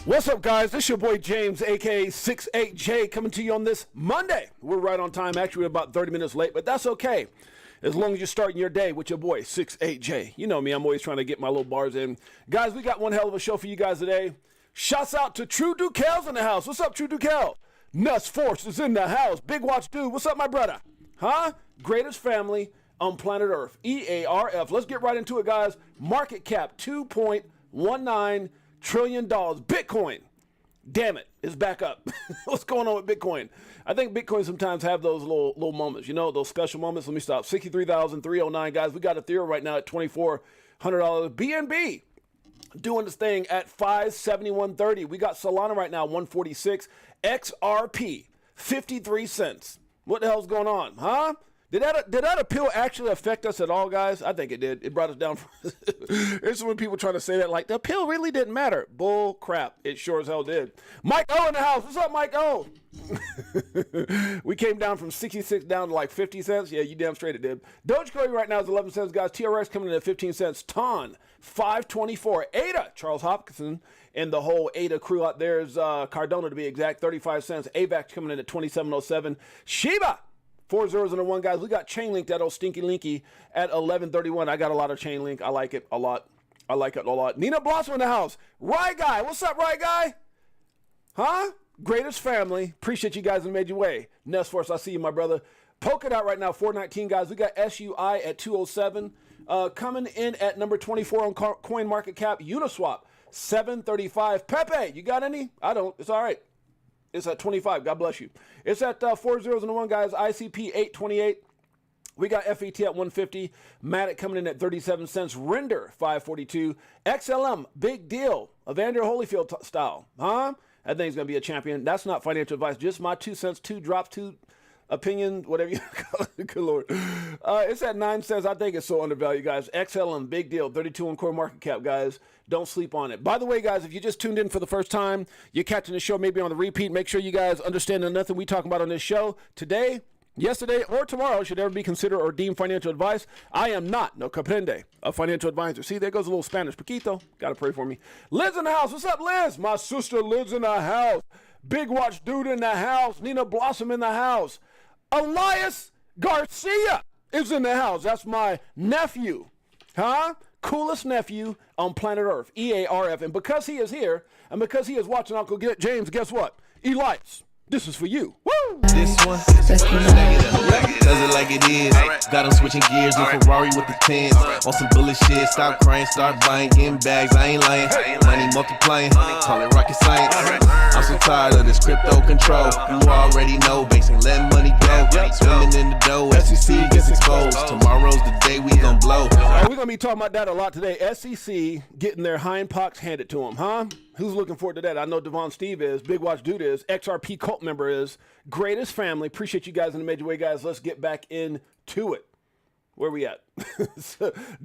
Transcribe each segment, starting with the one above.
What's up, guys? This is your boy James, aka Six8Jay, coming to you on this Monday. We're right on time. Actually, we're about 30 minutes late, but that's okay. As long as you're starting your day with your boy, Six8Jay. You know me, I'm always trying to get my little bars in. Guys, we got one hell of a show for you guys today. Shouts out to True Dukel's in the house. What's up, True Dukel? Nuts Force is in the house. Big Watch Dude, what's up, my brother? Huh? Greatest family on planet Earth. EARF. Let's get right into it, guys. Market cap, $2.19 trillion. Bitcoin. Damn it, it's back up. What's going on with Bitcoin? I think Bitcoin sometimes have those little moments, you know, those special moments. Let me stop. 63,309, guys. We got Ethereum right now at $2,400. BNB doing this thing at 571.30. We got Solana right now 146. XRP 53 cents. What the hell's going on, huh? Did that appeal actually affect us at all, guys? I think it did. It brought us down. There's when people trying to say that, like, the appeal really didn't matter. Bull crap. It sure as hell did. Mike O in the house. What's up, Mike O? We came down from 66 down to like 50 cents. Yeah, you damn straight it did. Dogecoin right now is 11 cents, guys. TRX coming in at 15 cents. TON, 524. ADA, Charles Hopkinson, and the whole ADA crew out there is Cardona to be exact, 35 cents. AVAX coming in at 27.07. Shiba, 4 zeros and a 1, guys. We got Chainlink, that old stinky linky, at 11.31. I got a lot of Chainlink. I like it a lot. I like it a lot. Nina Blossom in the house. Rye Guy. What's up, Rye Guy? Huh? Greatest family. Appreciate you guys that made your way. Nest Force, I see you, my brother. Polkadot right now, 419, guys. We got SUI at 207. Coming in at number 24 on coin market cap. Uniswap, 735. Pepe, you got any? I don't. It's all right. It's at 25. God bless you. It's at 4 zeros and a 1, guys. ICP 828. We got FET at 150. Matic coming in at 37 cents. Render 542. XLM, big deal. Evander Holyfield style. Huh? That thing's going to be a champion. That's not financial advice. Just my 2 cents, 2 drops, 2 opinion, whatever you call it. Good Lord. It's at 9 cents. I think it's so undervalued, guys. XLM, big deal. 32 on core market cap, guys. Don't sleep on it. By the way, guys, if you just tuned in for the first time, you're catching the show maybe on the repeat. Make sure you guys understand that nothing we talk about on this show today, yesterday, or tomorrow should ever be considered or deemed financial advice. I am not, no comprende, a financial advisor. See, there goes a little Spanish. Paquito, got to pray for me. Liz in the house. What's up, Liz? My sister lives in the house. Big Watch Dude in the house. Nina Blossom in the house. Elias Garcia is in the house. That's my nephew. Huh? Coolest nephew on planet Earth. EARF. And because he is here, and because he is watching Uncle James, guess what? Elias, this is for you. Woo! This one, does it like it is. Got him switching gears, no Ferrari with the tens. On some bullet shit, stop crying, start buying, getting bags, I ain't lying. Money multiplying, call it rocket science. I'm so tired of this crypto control. You already know, banks ain't letting money go. Swimming in the dough, SEC gets exposed. Tomorrow's the day we gon' blow. We're going to be talking about that a lot today. SEC getting their hind pox handed to them, huh? Who's looking forward to that? I know Devon Steve is. Big Watch Dude is. XRP cult member is. Greatest family. Appreciate you guys in the major way, guys. Let's get back into it. Where we at?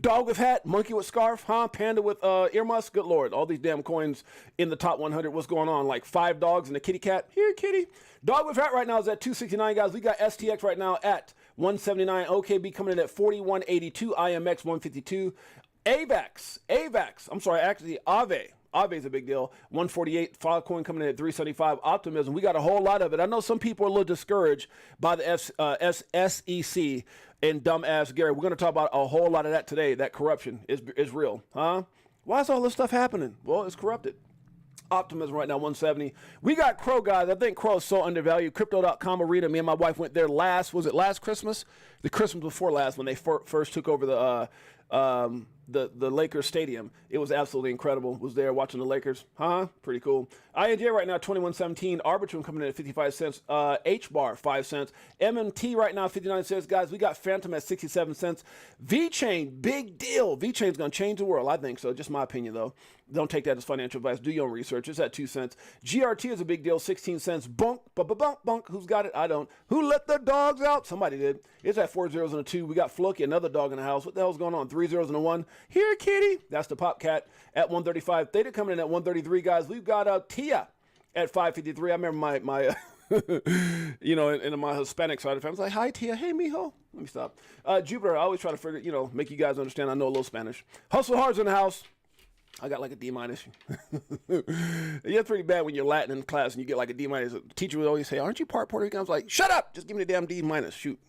Dog with hat, monkey with scarf, huh? Panda with earmuffs. Good Lord. All these damn coins in the top 100. What's going on? Like 5 dogs and a kitty cat. Here, kitty. Dog with hat right now is at 269, guys. We got STX right now at 179. OKB coming in at 4182. IMX 152. AVAX. I'm sorry, actually, Ave is a big deal. 148. Filecoin coming in at 375. Optimism. We got a whole lot of it. I know some people are a little discouraged by the SEC and dumbass Gary. We're going to talk about a whole lot of that today. That corruption is real, huh? Why is all this stuff happening? Well, it's corrupted. Optimism right now, 170. We got Crow, guys. I think Crow is so undervalued. Crypto.com arena. Me and my wife went there last Christmas? The Christmas before last when they first took over the Lakers stadium. It was absolutely incredible. Was there watching the Lakers. Huh? Pretty cool. INJ right now, 21.17. Arbitrum coming in at 55 cents. H-bar, 5 cents. MMT right now, 59 cents. Guys, we got Phantom at 67 cents. VeChain, big deal. VeChain's going to change the world. I think so. Just my opinion, though. Don't take that as financial advice. Do your own research. It's at 2 cents. GRT is a big deal, 16 cents. Bunk. Who's got it? I don't. Who let the dogs out? Somebody did. It's at 4 zeros and a 2. We got Floki, another dog in the house. What the hell's going on? 3 zeros and a 1. Here, kitty. That's the Pop Cat at 135. Theta coming in at 133, guys. We've got Tia at 553. I remember my you know, in my Hispanic side of the family, I was like, hi, Tia. Hey, mijo. Let me stop. Jupiter, I always try to figure, make you guys understand. I know a little Spanish. Hustle Hard's in the house. I got like a D minus. Yeah, it's pretty bad when you're Latin in class and you get like a D minus. The teacher would always say, "Aren't you part Puerto Rican?" I was like, "Shut up! Just give me the damn D minus." Shoot.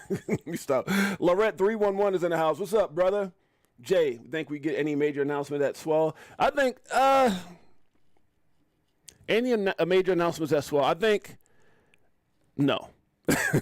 Let me stop. Lorette 311 is in the house. What's up, brother? Jay, think we get any major announcement at Swell? I think a major announcements at Swell. I think no.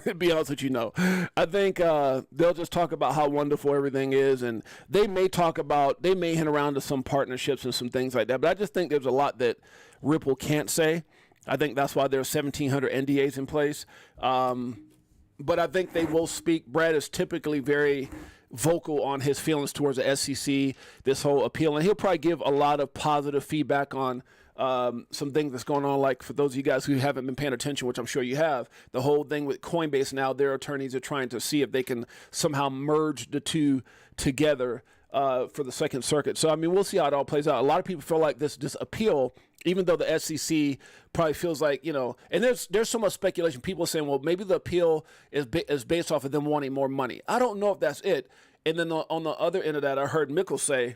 To be honest with you, no. I think they'll just talk about how wonderful everything is, and they may hint around to some partnerships and some things like that. But I just think there's a lot that Ripple can't say. I think that's why there's 1,700 NDAs in place. But I think they will speak. Brad is typically very vocal on his feelings towards the SEC, this whole appeal, and he'll probably give a lot of positive feedback on some things that's going on. Like for those of you guys who haven't been paying attention, which I'm sure you have, the whole thing with Coinbase now, their attorneys are trying to see if they can somehow merge the two together for the Second Circuit. So, I mean, we'll see how it all plays out. A lot of people feel like this appeal, even though the SEC probably feels like, and there's so much speculation. People saying, well, maybe the appeal is based off of them wanting more money. I don't know if that's it. And then on the other end of that, I heard Mickle say,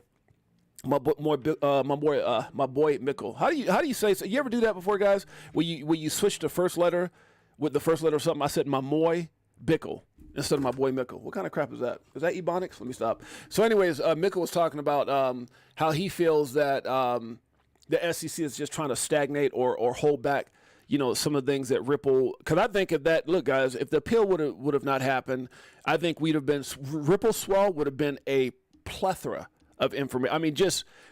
my boy Mickle. How do you say? So you ever do that before, guys? Will you switch the first letter with the first letter of something? I said my boy Bickle instead of my boy Mickle. What kind of crap is that? Is that Ebonics? Let me stop. So, anyways, Mickle was talking about how he feels that the SEC is just trying to stagnate or hold back, some of the things that Ripple. Because I think if the appeal would have not happened, I think Ripple Swell would have been a plethora of information. I mean,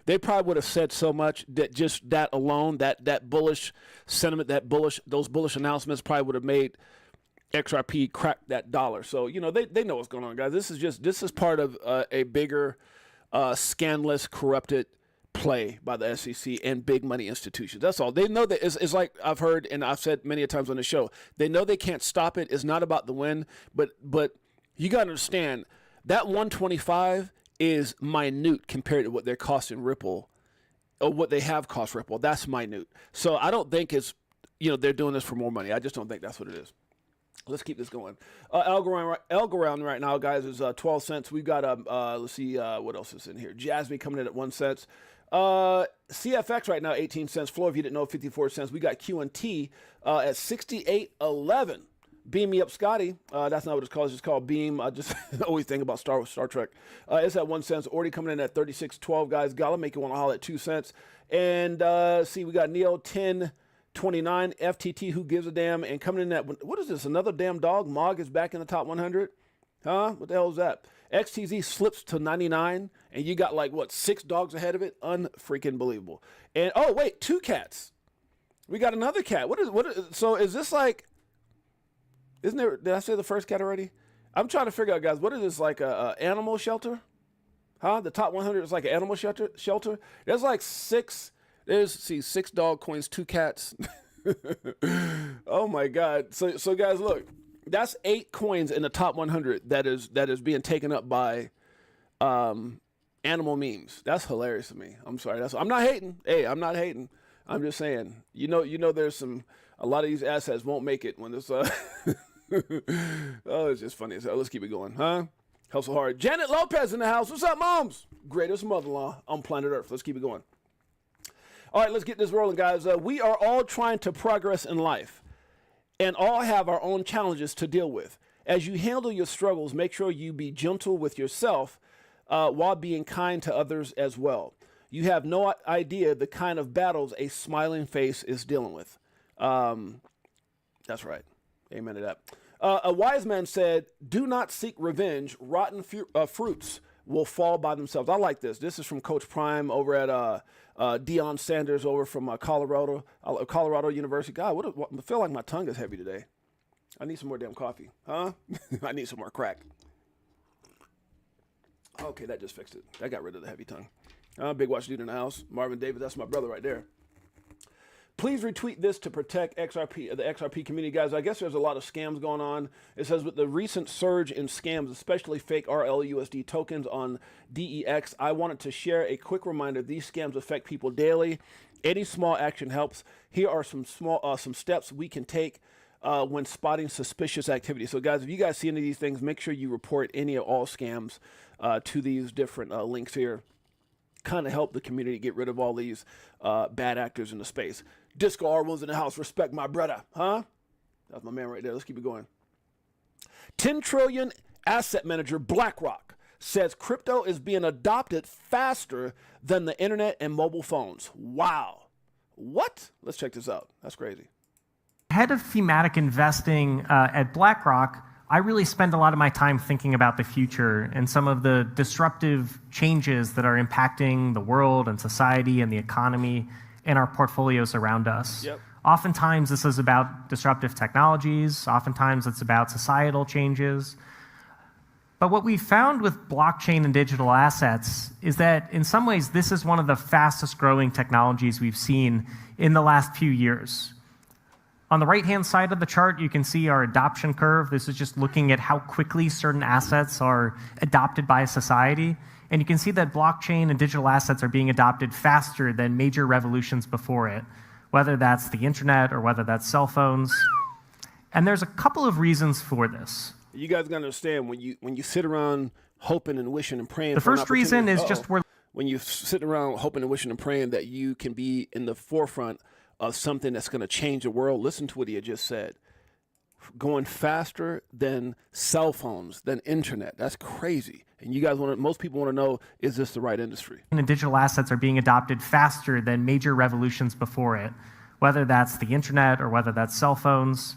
they probably would have said so much that just that alone, that bullish sentiment, those bullish announcements probably would have made XRP crack that dollar. So, they know what's going on, guys. This is part of a bigger, scandalous, corrupted play by the SEC and big money institutions. That's all. They know that it's like I've heard and I've said many times on the show. They know they can't stop it. It's not about the win, but you got to understand that 125 is minute compared to what they're costing Ripple or what they have cost Ripple. That's minute. So I don't think it's, they're doing this for more money. I just don't think that's what it is. Let's keep this going. Algorand right now, guys, is 12 cents. We've got, let's see, what else is in here? Jasmine coming in at 1 cent. CFX right now, 18 cents. Floor, if you didn't know, 54 cents. We got QNT at 68.11. Beam me up, Scotty. That's not what it's called. It's just called Beam. I just always think about Star Trek. It's at 1 cent. Already coming in at 36.12, guys. Gotta make you want to holler at 2 cents. And see, we got Neo 10.29. FTT, who gives a damn? And coming in at, what is this? Another damn dog? Mog is back in the top 100. Huh? What the hell is that? XTZ slips to 99, and you got like, 6 dogs ahead of it? Unfreaking believable. And, oh, wait, 2 cats. We got another cat. So is this like, isn't there, did I say the first cat already? I'm trying to figure out, guys, what is this, like a animal shelter? Huh? The top 100 is like an animal shelter? There's like 6 dog coins, 2 cats. Oh my God. So guys, look, that's 8 coins in the top 100 that is being taken up by animal memes. That's hilarious to me. I'm sorry. I'm not hating. Hey, I'm not hating. I'm just saying, there's a lot of these assets won't make it when this, oh, it's just funny. So let's keep it going, huh? Hustle hard. Janet Lopez in the house. What's up, moms? Greatest mother-in-law on planet Earth. Let's keep it going. All right, let's get this rolling, guys. We are all trying to progress in life and all have our own challenges to deal with. As you handle your struggles, make sure you be gentle with yourself while being kind to others as well. You have no idea the kind of battles a smiling face is dealing with. That's right. Amen to that. A wise man said, do not seek revenge. Rotten fruits will fall by themselves. I like this. This is from Coach Prime over at Deion Sanders over from Colorado University. God, I feel like my tongue is heavy today. I need some more damn coffee. Huh? I need some more crack. Okay, that just fixed it. I got rid of the heavy tongue. Big watch dude in the house. Marvin Davis, that's my brother right there. Please retweet this to protect the XRP community, guys. I guess there's a lot of scams going on. It says, with the recent surge in scams, especially fake RLUSD tokens on DEX, I wanted to share a quick reminder. These scams affect people daily. Any small action helps. Here are some steps we can take when spotting suspicious activity. So, guys, if you guys see any of these things, make sure you report any or all scams to these different links here. kind of help the community get rid of all these bad actors in the space. Disco R1's in the house. Respect my brother, huh? That's my man right there. Let's keep it going. 10 trillion asset manager BlackRock says crypto is being adopted faster than the internet and mobile phones. Wow. What? Let's check this out. That's crazy. Head of thematic investing at BlackRock, I really spend a lot of my time thinking about the future and some of the disruptive changes that are impacting the world and society and the economy and our portfolios around us. Yep. Oftentimes this is about disruptive technologies. Oftentimes it's about societal changes. But what we found with blockchain and digital assets is that in some ways this is one of the fastest growing technologies we've seen in the last few years. On the right-hand side of the chart, you can see our adoption curve. This is just looking at how quickly certain assets are adopted by society. And you can see that blockchain and digital assets are being adopted faster than major revolutions before it, whether that's the internet or whether that's cell phones. And there's a couple of reasons for this. You guys gotta understand, when you sit around hoping and wishing and praying. The first reason is just when you sit around hoping and wishing and praying that you can be in the forefront of something that's going to change the world. Listen to what he had just said. Going faster than cell phones, than internet. That's crazy. And you guys most people want to know, is this the right industry? And digital assets are being adopted faster than major revolutions before it, whether that's the internet or whether that's cell phones.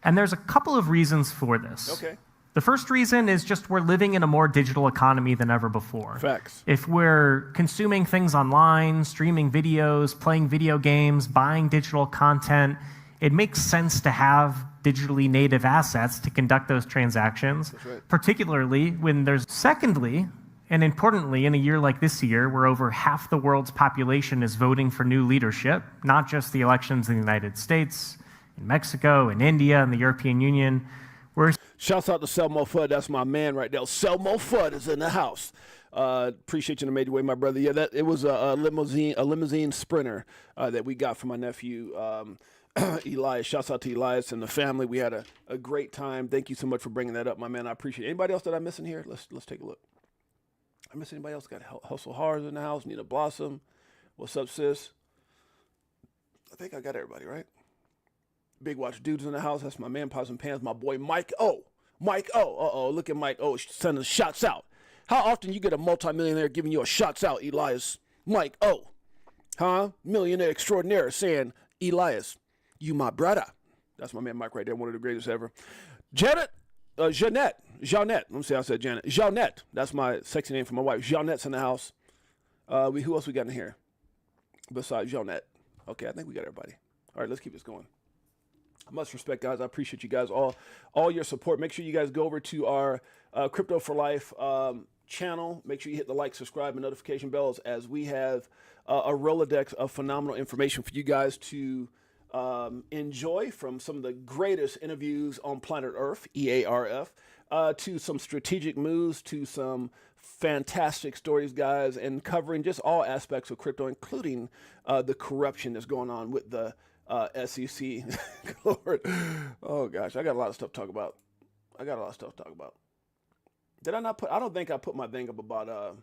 And there's a couple of reasons for this. Okay. The first reason is just we're living in a more digital economy than ever before. Facts. If we're consuming things online, streaming videos, playing video games, buying digital content, it makes sense to have digitally native assets to conduct those transactions, That's right. particularly when there's... Secondly, and importantly, in a year like this year, where over half the world's population is voting for new leadership, not just the elections in the United States, in Mexico, in India, in the European Union, we're... Shouts out to Selmo Fudd. That's my man right there. Selmo Fudd is in the house. Appreciate you to made your way, my brother. Yeah, it was a limousine sprinter that we got from my nephew Elias. Shouts out to Elias and the family. We had a great time. Thank you so much for bringing that up, my man. I appreciate it. Anybody else that I'm missing here? Let's take a look. I miss anybody else? Got Hustle Hard in the house. Nina Blossom. What's up, sis? I think I got everybody right. Big Watch Dudes in the house. That's my man, Pots and Pans. My boy, Mike O. Mike O. Uh-oh, look at Mike O. Sending shots out. How often you get a multimillionaire giving you a shots out, Elias? Mike O. Huh? Millionaire extraordinaire saying, Elias, you my brother. That's my man, Mike, right there. One of the greatest ever. Jeanette. Let me see how I said Janet. Jeanette. That's my sexy name for my wife. Jeanette's in the house. Who else we got in here besides Jeanette? Okay, I think we got everybody. All right, let's keep this going. Much respect, guys. I appreciate you guys all your support. Make sure you guys go over to our Crypto for Life channel. Make sure you hit the like, subscribe, and notification bells, as we have a Rolodex of phenomenal information for you guys to enjoy, from some of the greatest interviews on planet Earth, EARF, to some strategic moves, to some fantastic stories, guys, and covering just all aspects of crypto, including the corruption that's going on with the SEC. Lord. Oh gosh, I got a lot of stuff to talk about. Did I not put, I don't think I put my thing up about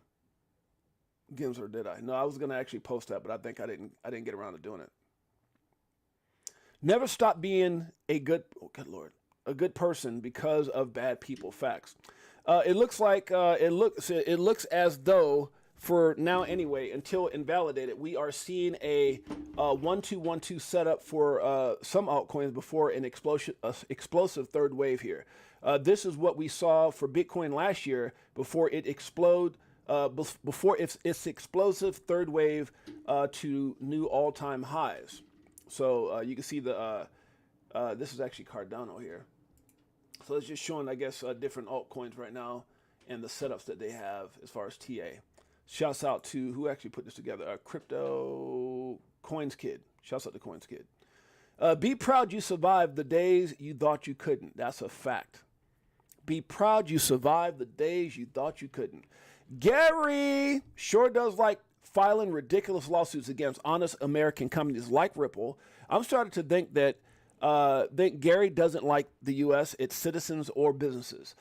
Gensler, did I? No, I was gonna actually post that, but I think I didn't get around to doing it. Never stop being a good person because of bad people. Facts. It looks like it looks as though, for now anyway, until invalidated, we are seeing a 1-2-1-2 setup for some altcoins before an explosive third wave here. This is what we saw for Bitcoin last year before it before its explosive third wave to new all-time highs. So you can see this is actually Cardano here. So it's just showing, I guess, different altcoins right now and the setups that they have as far as TA. Shouts out to who actually put this together. Crypto Coins Kid. Shouts out to Coins Kid. Be proud you survived the days you thought you couldn't. That's a fact. Be proud you survived the days you thought you couldn't. Gary sure does like filing ridiculous lawsuits against honest American companies like Ripple. I'm starting to think that Gary doesn't like the U.S., its citizens or businesses.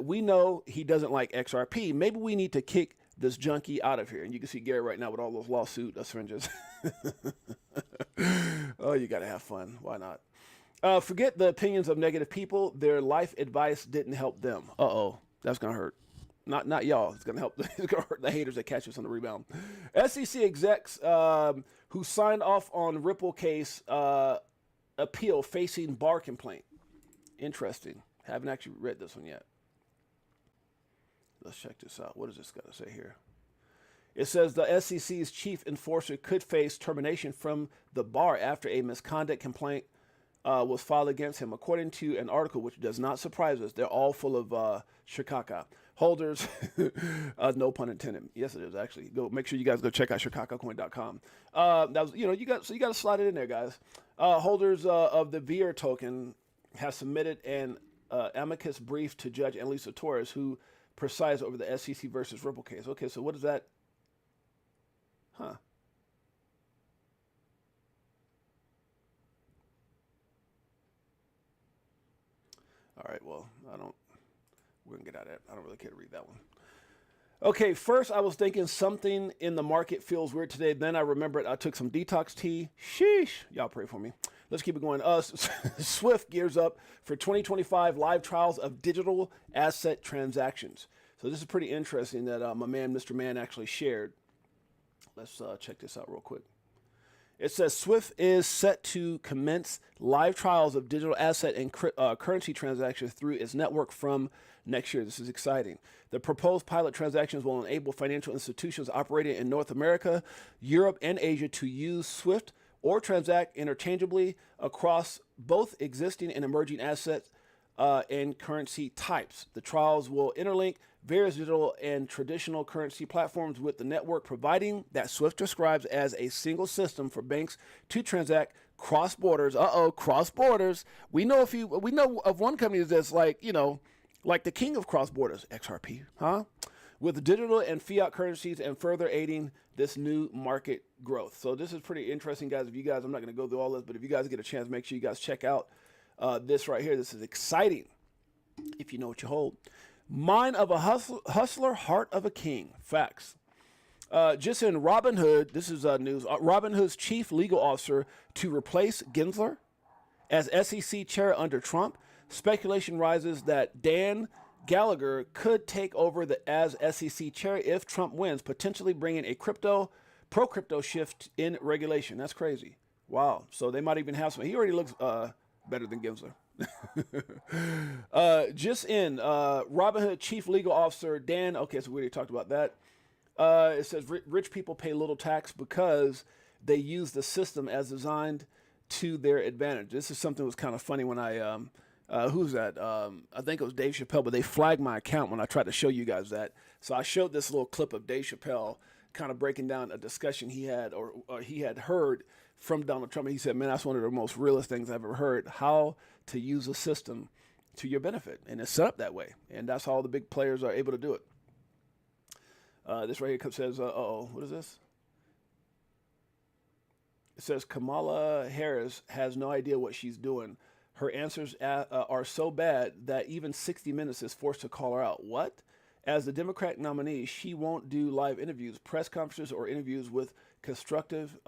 We know he doesn't like XRP. Maybe we need to kick this junkie out of here. And you can see Gary right now with all those lawsuit syringes. Oh, you got to have fun. Why not? Forget the opinions of negative people. Their life advice didn't help them. Uh-oh. That's going to hurt. Not y'all. It's going to help. It's going to hurt the haters that catch us on the rebound. SEC execs who signed off on Ripple case appeal facing bar complaint. Interesting. Haven't actually read this one yet. Let's check this out. What does this got to say here? It says the SEC's chief enforcer could face termination from the bar after a misconduct complaint was filed against him, according to an article which does not surprise us. They're all full of shikaka holders. No pun intended. Yes, it is actually. Go make sure you guys go check out shikakacoin.com. That was, you got to slide it in there, guys. Holders of the VR token have submitted an amicus brief to Judge Annalisa Torres, who presides over the SEC versus Ripple case. Okay, so what is that? Huh. All right, well, we're going to get out of it. I don't really care to read that one. Okay, first I was thinking something in the market feels weird today. Then I remembered I took some detox tea. Sheesh. Y'all pray for me. Let's keep it going. Swift gears up for 2025 live trials of digital asset transactions. So this is pretty interesting that my man, Mr. Mann, actually shared. Let's check this out real quick. It says Swift is set to commence live trials of digital asset and currency transactions through its network from next year. This is exciting. The proposed pilot transactions will enable financial institutions operating in North America, Europe, and Asia to use Swift or transact interchangeably across both existing and emerging assets and currency types. The trials will interlink various digital and traditional currency platforms with the network, providing that Swift describes as a single system for banks to transact cross borders. Cross borders. We know of one company that's like the king of cross borders, XRP, huh? With digital and fiat currencies and further aiding this new market growth. So this is pretty interesting, guys. I'm not going to go through all this, but if you guys get a chance, make sure you guys check out this right here. This is exciting if you know what you hold. Mind of a hustler, heart of a king. Facts. Just in Robinhood, this is news. Robinhood's chief legal officer to replace Gensler as SEC chair under Trump. Speculation rises that Dan Gallagher could take over as SEC chair if Trump wins, potentially bringing a pro-crypto shift in regulation. That's crazy. Wow. So they might even have some. He already looks better than Gensler. Just in Robinhood chief legal officer Dan. Okay, so we already talked about that. It says rich people pay little tax because they use the system as designed to their advantage. This is something that was kind of funny when I who's that? I think it was Dave Chappelle, but they flagged my account when I tried to show you guys that. So I showed this little clip of Dave Chappelle kind of breaking down a discussion he had or he had heard from Donald Trump. And he said, man, that's one of the most realest things I've ever heard, how to use a system to your benefit. And it's set up that way. And that's how the big players are able to do it. This right here says, what is this? It says Kamala Harris has no idea what she's doing. Her answers are so bad that even 60 Minutes is forced to call her out. What? As the Democratic nominee, she won't do live interviews, press conferences, or interviews with conservative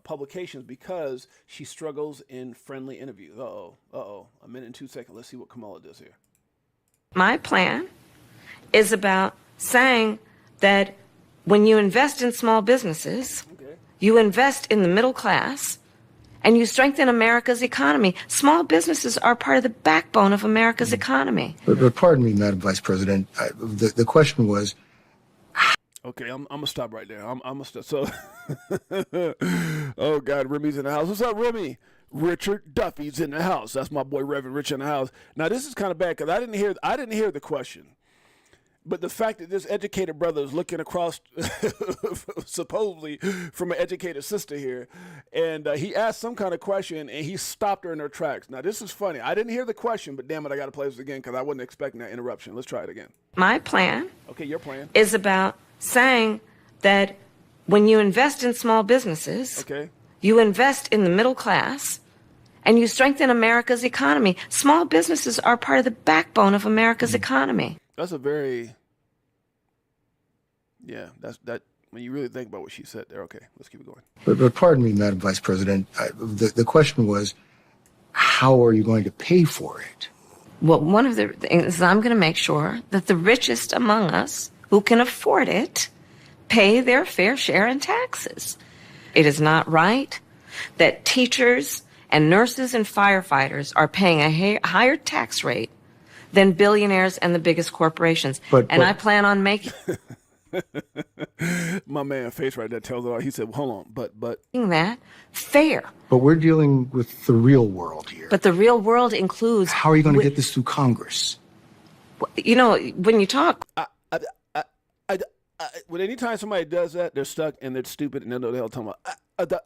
publications because she struggles in friendly interviews. A minute and 2 seconds. Let's see what Kamala does here. My plan is about saying that when you invest in small businesses, you invest in the middle class, and you strengthen America's economy. Small businesses are part of the backbone of America's economy. But pardon me, Madam Vice President, the question was... Okay, I'm going to stop right there. I'm going to stop. So, oh, God, Remy's in the house. What's up, Remy? Richard Duffy's in the house. That's my boy, Reverend Rich, in the house. Now, this is kind of bad because I didn't hear the question. But the fact that this educated brother is looking across, supposedly from an educated sister here, and he asked some kind of question, and he stopped her in her tracks. Now, this is funny. I didn't hear the question, but damn it, I got to play this again because I wasn't expecting that interruption. Let's try it again. My plan. Okay, your plan. Is about saying that when you invest in small businesses, you invest in the middle class, and you strengthen America's economy. Small businesses are part of the backbone of America's economy. That's a very Yeah, that. When you really think about what she said there, okay, let's keep it going. But pardon me, Madam Vice President. The question was, how are you going to pay for it? Well, one of the things is I'm going to make sure that the richest among us who can afford it pay their fair share in taxes. It is not right that teachers and nurses and firefighters are paying a higher tax rate than billionaires and the biggest corporations. And I plan on making my man face right there tells it all. He said, well, hold on, but that fair. But we're dealing with the real world here. But the real world includes... How are you going to get this through Congress? You know, when you talk... when anytime somebody does that, they're stuck and they're stupid and they know the hell talking about.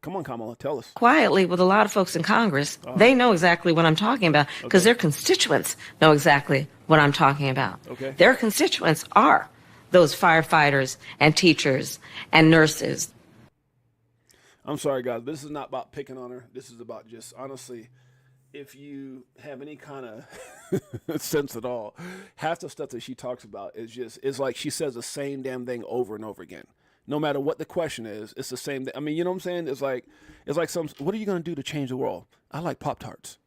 Come on, Kamala, tell us. Quietly with a lot of folks in Congress, they know exactly what I'm talking about because their constituents know exactly what I'm talking about. Okay. Their constituents are those firefighters and teachers and nurses. I'm sorry, guys. This is not about picking on her. This is about just, honestly, if you have any kind of sense at all, half the stuff that she talks about is like she says the same damn thing over and over again. No matter what the question is, it's the same thing. I mean, you know what I'm saying? It's like what are you going to do to change the world? I like Pop-Tarts.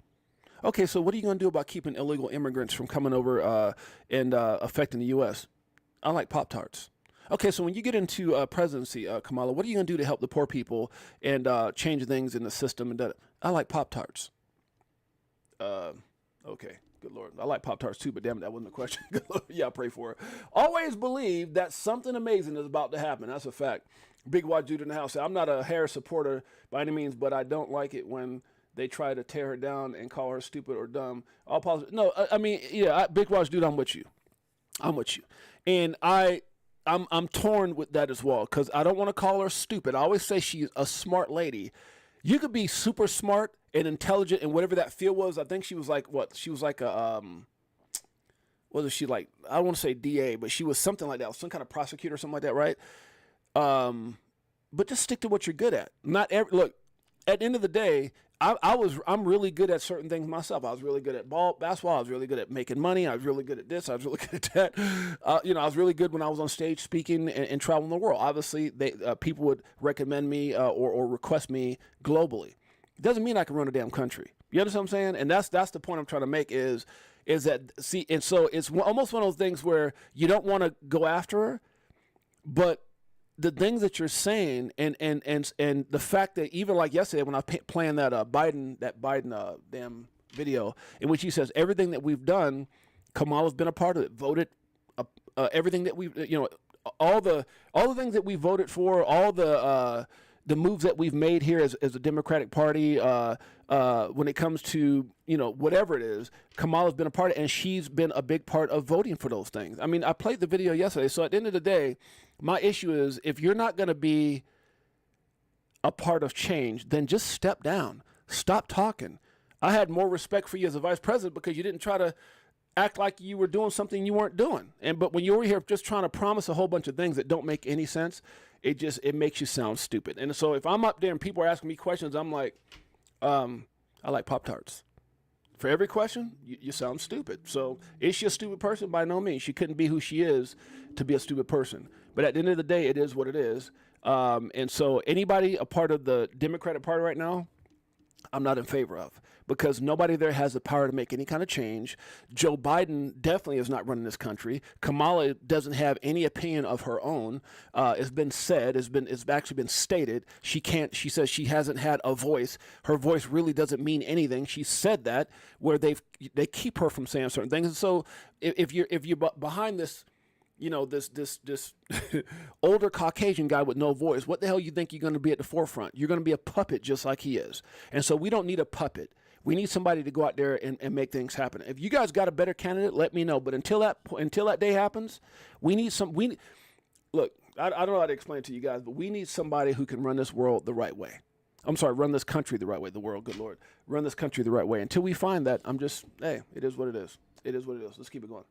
Okay, so what are you going to do about keeping illegal immigrants from coming over and affecting the U.S.? I like Pop-Tarts. Okay, so when you get into presidency, Kamala, what are you going to do to help the poor people and change things in the system? And I like Pop-Tarts. Okay, good Lord. I like Pop-Tarts too, but damn it, that wasn't the question. Good Lord. Yeah, I pray for it. Always believe that something amazing is about to happen. That's a fact. Big White Dude in the house. I'm not a Harris supporter by any means, but I don't like it when they try to tear her down and call her stupid or dumb. All positive. No, I mean, yeah, Big White Dude, I'm with you. I'm with you. And I'm torn with that as well because I don't want to call her stupid. I always say she's a smart lady. You could be super smart and intelligent in whatever that field was. I think she was like, what? She was like a, what was she like? I don't want to say DA, but she was something like that, some kind of prosecutor or something like that, right? But just stick to what you're good at. Look, at the end of the day, I'm really good at certain things myself. I was really good at basketball. I was really good at making money. I was really good at this. I was really good at that. I was really good when I was on stage speaking and traveling the world. Obviously, people would recommend me or request me globally. It doesn't mean I can run a damn country. You understand what I'm saying? And that's the point I'm trying to make is that, see, and so it's almost one of those things where you don't want to go after her, but the things that you're saying and the fact that even like yesterday when I playing that Biden damn video in which he says everything that we've done, Kamala's been a part of it, voted everything that we've, all the things that we voted for, all the moves that we've made here as a Democratic Party, when it comes to, whatever it is, Kamala's been a part of it, and she's been a big part of voting for those things. I mean, I played the video yesterday, so at the end of the day, my issue is if you're not going to be a part of change, then just step down. Stop talking. I had more respect for you as a vice president because you didn't try to act like you were doing something you weren't doing. But when you're here just trying to promise a whole bunch of things that don't make any sense, it makes you sound stupid. And so if I'm up there and people are asking me questions, I'm like, I like Pop-Tarts. For every question, you sound stupid. So is she a stupid person? By no means. She couldn't be who she is to be a stupid person. But at the end of the day, it is what it is. And so anybody a part of the Democratic Party right now, I'm not in favor of because nobody there has the power to make any kind of change. Joe Biden definitely is not running this country. Kamala doesn't have any opinion of her own. It's been said, it's actually been stated. She says she hasn't had a voice. Her voice really doesn't mean anything. She said that where they keep her from saying certain things. And so if you're behind this, this older Caucasian guy with no voice, what the hell you think you're going to be at the forefront? You're going to be a puppet just like he is. And so we don't need a puppet. We need somebody to go out there and make things happen. If you guys got a better candidate, let me know. But until that day happens, we need look, I don't know how to explain it to you guys, but we need somebody who can run this world the right way. I'm sorry, run this country the right way. The world, good Lord. Run this country the right way. Until we find that, it is what it is. It is what it is. Let's keep it going.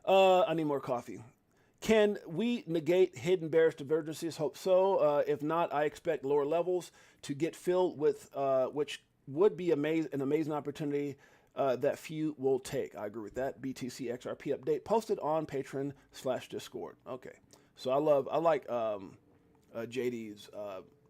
I need more coffee. Can we negate hidden bearish divergences? Hope so. If not, I expect lower levels to get filled with, which would be an amazing opportunity that few will take. I agree with that. BTC XRP update posted on Patreon/Discord. Okay, so I like JD's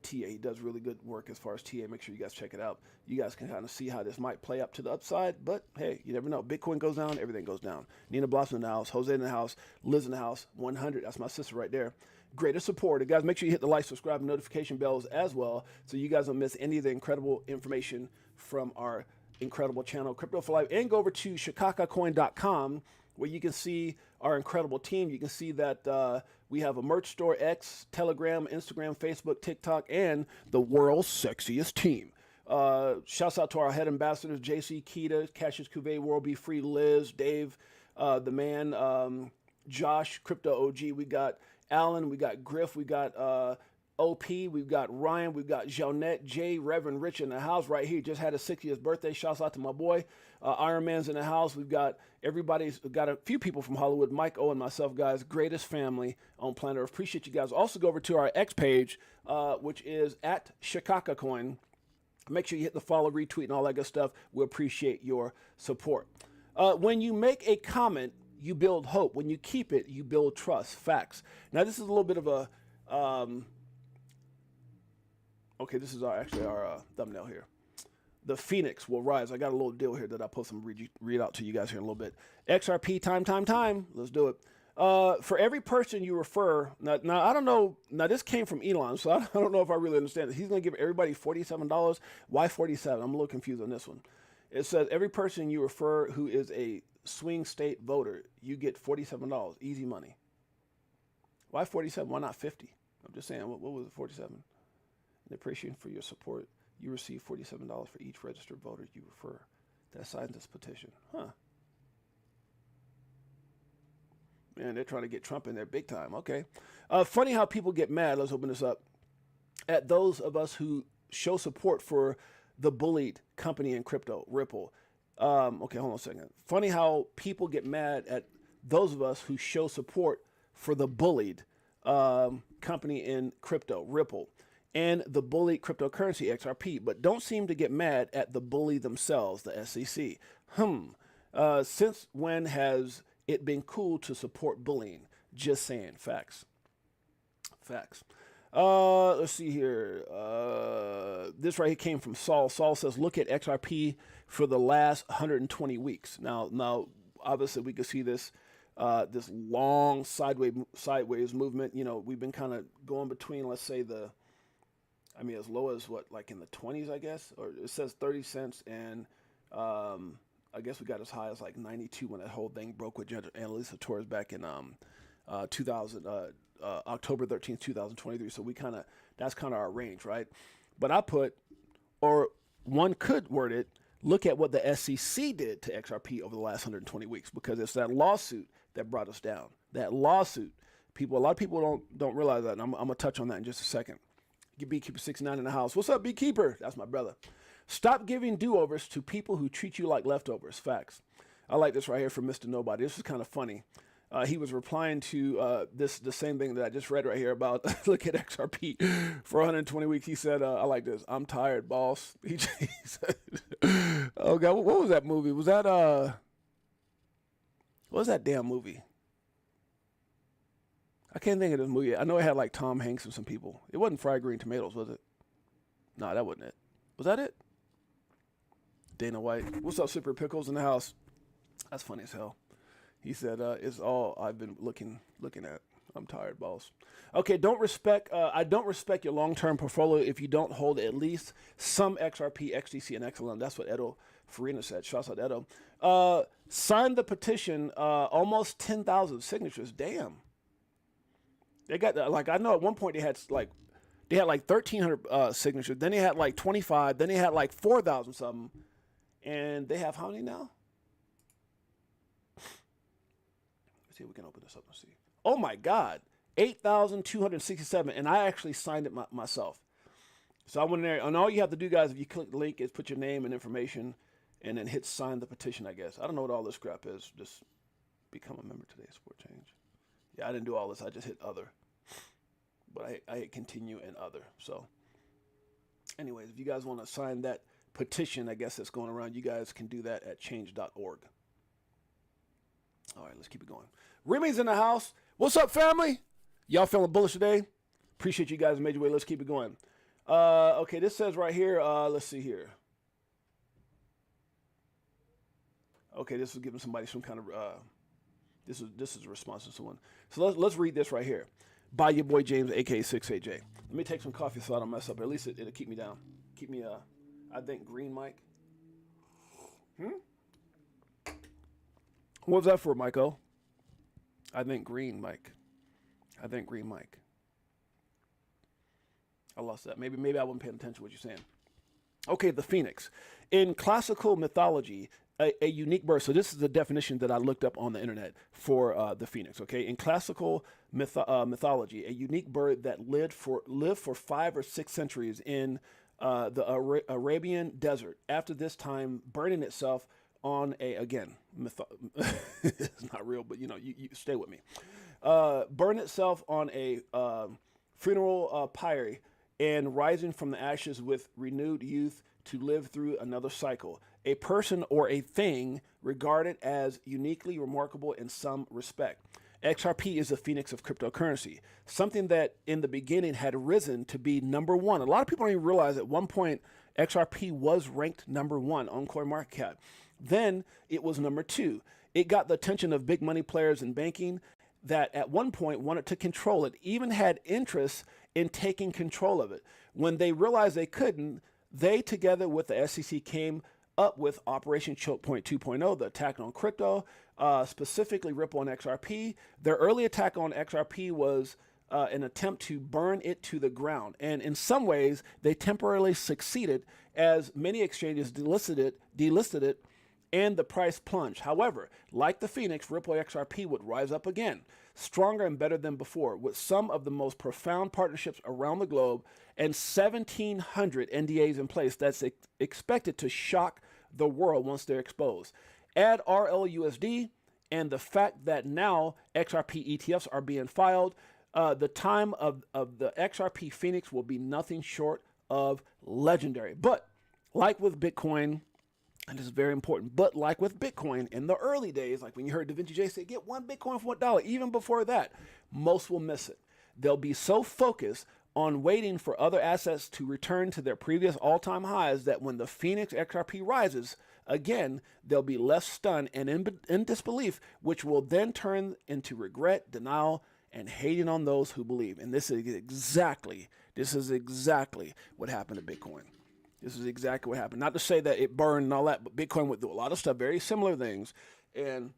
TA. He does really good work as far as TA. Make sure you guys check it out. You guys can kind of see how this might play up to the upside, but hey, you never know. Bitcoin goes down, everything goes down. Nina Blossom in the house, Jose in the house, Liz in the house, 100. That's my sister right there. Greatest supporter. Guys, make sure you hit the like, subscribe, and notification bells as well so you guys don't miss any of the incredible information from our incredible channel, Crypto for Life. And go over to shoutouts.com where you can see our incredible team. You can see that we have a merch store, X, Telegram, Instagram, Facebook, TikTok, and the world's sexiest team. Shouts out to our head ambassadors, JC, Keita, Cassius Cuvée, World Be Free, Liz, Dave, the man, Josh, Crypto OG. We got Alan, we got Griff, we got OP, we've got Ryan, we've got Jeanette, Jay, Reverend Rich in the house right here. Just had his 60th birthday. Shouts out to my boy. Iron Man's in the house. We've got everybody's got a few people from Hollywood. Mike O and myself, guys. Greatest family on planet Earth. Appreciate you guys. Also go over to our X page, which is at Stablecoin. Make sure you hit the follow, retweet, and all that good stuff. We appreciate your support. When you make a comment, you build hope. When you keep it, you build trust. Facts. Now, this is a little bit of a... okay, this is actually our thumbnail here. The Phoenix will rise. I got a little deal here that I'll post some read out to you guys here in a little bit. XRP time. Let's do it. For every person you refer, now I don't know. Now this came from Elon, so I don't know if I really understand it. He's going to give everybody $47. Why 47? I'm a little confused on this one. It says every person you refer who is a swing state voter, you get $47. Easy money. Why 47? Why not 50? I'm just saying. What was it? 47. In appreciation for your support, you receive $47 for each registered voter you refer that signs this petition. Huh. Man, they're trying to get Trump in there big time. Okay. Funny how people get mad. Let's open this up. At those of us who show support for the bullied company in crypto, Ripple. Okay, hold on a second. Funny how people get mad at those of us who show support for the bullied company in crypto, Ripple, and the bullied cryptocurrency, XRP, but don't seem to get mad at the bully themselves, the SEC. Since when has it been cool to support bullying? Just saying. Facts. Let's see here. This right here came from Saul. Saul says, look at XRP for the last 120 weeks. Now, obviously, we can see this this long sideways movement. You know, we've been kind of going between, let's say, as low as what, like in the 20s, I guess, or it says 30 cents, and I guess we got as high as like 92 when that whole thing broke with Annalisa Torres back in October 13th, 2023. So that's kind of our range, right? But I put, or one could word it, look at what the SEC did to XRP over the last 120 weeks, because it's that lawsuit that brought us down. That lawsuit, a lot of people don't realize that. And I'm gonna touch on that in just a second. Beekeeper 69 in the house. What's up, Beekeeper? That's my brother. Stop giving do-overs to people who treat you like leftovers. Facts. I like this right here from Mr. Nobody. This is kind of funny. He was replying to the same thing that I just read right here about look at XRP for 120 weeks. He said, I like this. I'm tired, boss. He said, oh, God, what was that movie? Was that, what was that damn movie? I can't think of this movie. I know it had like Tom Hanks and some people. It wasn't Fried Green Tomatoes, was it? No, that wasn't it. Was that it? Dana White. What's up, Super Pickles in the house? That's funny as hell. He said, it's all I've been looking at. I'm tired, boss. Okay, I don't respect your long-term portfolio if you don't hold at least some XRP, XDC, and XLM. That's what Edo Farina said. Shouts out Edo. Signed the petition, almost 10,000 signatures. Damn. They got, like, I know at one point they had like 1,300 signatures. Then they had like 25. Then they had like 4,000 something. And they have how many now? Let's see if we can open this up and see. Oh my God, 8,267. And I actually signed it myself. So I went in there, and all you have to do, guys, if you click the link, is put your name and information and then hit sign the petition, I guess. I don't know what all this crap is. Just become a member today, support change. Yeah, I didn't do all this. I just hit other. But I hit continue and other. So anyways, if you guys want to sign that petition, I guess, that's going around. You guys can do that at change.org. All right, let's keep it going. Remy's in the house. What's up, family? Y'all feeling bullish today? Appreciate you guys in a major way. Let's keep it going. Okay, this says right here, let's see here. Okay, this is giving somebody some kind of, this is a response to someone. So let's read this right here. By your boy James, aka Six8Jay. Let me take some coffee so I don't mess up. At least it'll keep me down. Keep me, I think, green mic. What was that for, Michael? I think green mic. I think green mic. I lost that. Maybe I wasn't paying attention to what you're saying. Okay, the phoenix. In classical mythology, a unique bird. So this is the definition that I looked up on the internet for the phoenix. Okay, in classical mythology, a unique bird that lived for 5 or 6 centuries in the Arabian desert. After this time, burning itself on it's not real, but you stay with me. Burn itself on a funeral pyre and rising from the ashes with renewed youth to live through another cycle. A person or a thing regarded as uniquely remarkable in some respect. XRP is the phoenix of cryptocurrency, something that in the beginning had risen to be number 1. A lot of people don't even realize at one point XRP was ranked number 1 on CoinMarketCap. Then it was number 2. It got the attention of big money players in banking that at one point wanted to control it, even had interest in taking control of it. When they realized they couldn't, they, together with the SEC, came up with Operation Choke Point 2.0, the attack on crypto, specifically Ripple and XRP. Their early attack on XRP was an attempt to burn it to the ground. And in some ways, they temporarily succeeded as many exchanges delisted it, and the price plunged. However, like the Phoenix, Ripple XRP would rise up again, stronger and better than before, with some of the most profound partnerships around the globe and 1,700 NDAs in place that's expected to shock the world once they're exposed. Add RLUSD and the fact that now XRP ETFs are being filed, the time of the XRP Phoenix will be nothing short of legendary. But like with Bitcoin, and this is very important, but like with Bitcoin in the early days, like when you heard VTHO say, get 1 Bitcoin for $1, even before that, most will miss it. They'll be so focused on waiting for other assets to return to their previous all-time highs that when the Phoenix XRP rises, again, they'll be left stunned and in disbelief, which will then turn into regret, denial, and hating on those who believe. And this is exactly what happened to Bitcoin. This is exactly what happened. Not to say that it burned and all that, but Bitcoin went through a lot of stuff, very similar things, and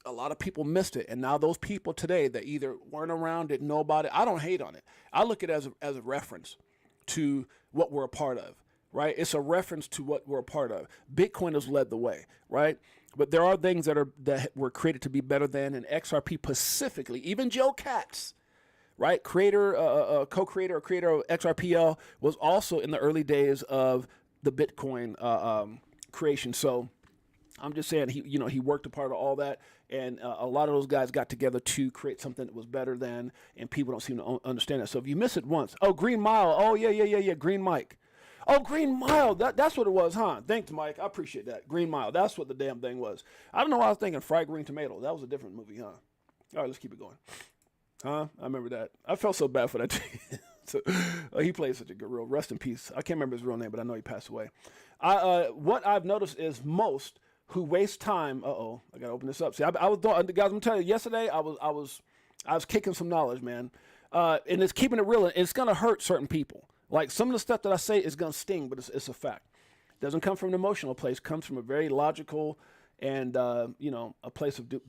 a lot of people missed it. And now those people today that either weren't around, didn't know about it, I don't hate on it. I look at it as a reference to what we're a part of, right? It's a reference to what we're a part of. Bitcoin has led the way, right? But there are things that were created to be better than, and XRP specifically, even Joe Katz, right? Co-creator of XRPL was also in the early days of the Bitcoin creation. So I'm just saying he worked a part of all that, and a lot of those guys got together to create something that was better than, and people don't seem to understand it. So if you miss it once, Green Mile, Green Mike. Oh, Green Mile, that's what it was, huh? Thanks, Mike, I appreciate that. Green Mile, that's what the damn thing was. I don't know why I was thinking Fried Green Tomato. That was a different movie, huh? All right, let's keep it going. Huh? I remember that. I felt so bad for that. So, he played such a good role. Rest in peace. I can't remember his real name, but I know he passed away. What I've noticed is most who waste time. I gotta open this up. See, I was guys. I'm gonna tell you. Yesterday, I was kicking some knowledge, man, and it's keeping it real. And it's gonna hurt certain people. Like some of the stuff that I say is gonna sting, but it's a fact. It doesn't come from an emotional place. It comes from a very logical and a place of doing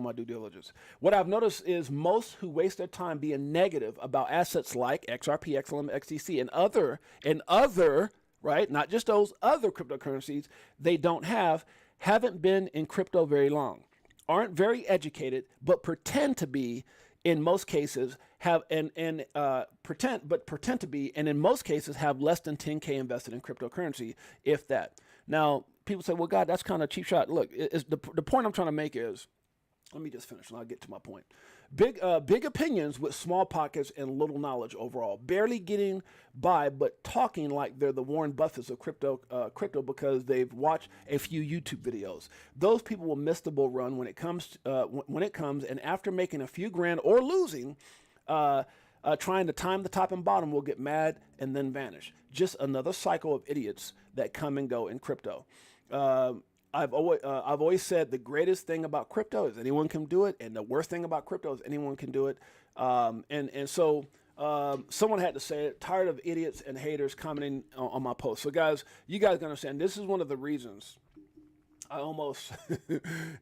my due diligence. What I've noticed is most who waste their time being negative about assets like XRP, XLM, XDC, and other, right? Not just those other cryptocurrencies they don't haven't been in crypto very long, aren't very educated, but pretend to be in most cases pretend to be, and in most cases have less than 10K invested in cryptocurrency, if that. Now, people say, well, God, that's kind of a cheap shot. Look, the point I'm trying to make is Let me just finish and I'll get to my point. Big opinions with small pockets and little knowledge overall. Barely getting by, but talking like they're the Warren Buffetts of crypto because they've watched a few YouTube videos. Those people will miss the bull run when it comes, and after making a few grand or losing, trying to time the top and bottom, will get mad and then vanish. Just another cycle of idiots that come and go in crypto. I've always said the greatest thing about crypto is anyone can do it, and the worst thing about crypto is anyone can do it. So someone had to say it. Tired of idiots and haters commenting on my post. So guys, you guys can understand this is one of the reasons I almost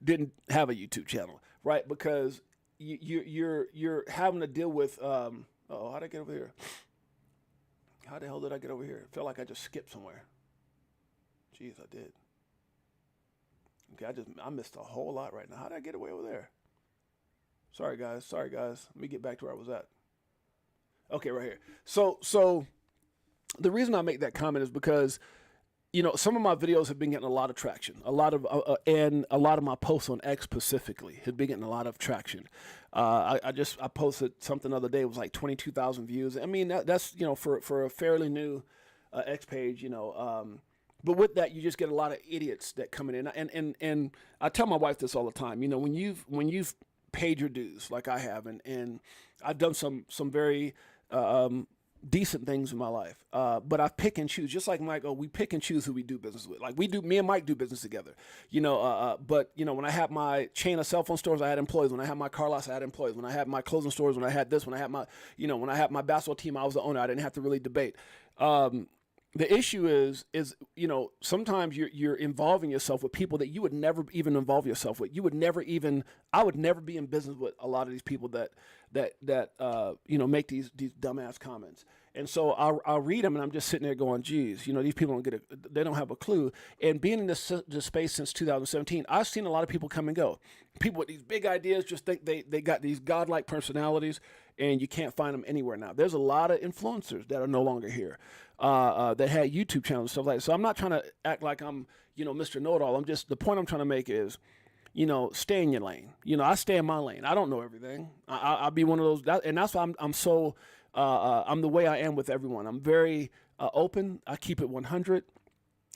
didn't have a YouTube channel, right? Because you're having to deal with how'd I get over here? How the hell did I get over here? I felt like I just skipped somewhere. Jeez, I did. Okay, I missed a whole lot right now. How did I get away over there? Sorry guys. Let me get back to where I was at. Okay, right here. So the reason I make that comment is because, some of my videos have been getting a lot of traction. And a lot of my posts on X specifically have been getting a lot of traction. I posted something the other day. It was like 22,000 views. I mean, that's for a fairly new X page. But with that, you just get a lot of idiots that come in. And I tell my wife this all the time. When you've paid your dues like I have, and I've done some very decent things in my life, but I pick and choose. Just like Mike, we pick and choose who we do business with. Like me and Mike do business together. But when I had my chain of cell phone stores, I had employees. When I had my car lots, I had employees. When I had my clothing stores, when I had this, when I had my, when I had my basketball team, I was the owner. I didn't have to really debate. The issue is sometimes you're involving yourself with people that you would never even involve yourself with. I would never be in business with a lot of these people that make these dumbass comments. And so I'll read them and I'm just sitting there going, geez, these people they don't have a clue. And being in this space since 2017, I've seen a lot of people come and go. People with these big ideas just think they got these godlike personalities, and you can't find them anywhere now. There's a lot of influencers that are no longer here, that had YouTube channels and stuff like that. So I'm not trying to act like I'm, Mr. Know-it-all. the point I'm trying to make is, stay in your lane. I stay in my lane. I don't know everything. I'll be one of those, and that's why I'm so, I'm the way I am with everyone. I'm very open. I keep it 100.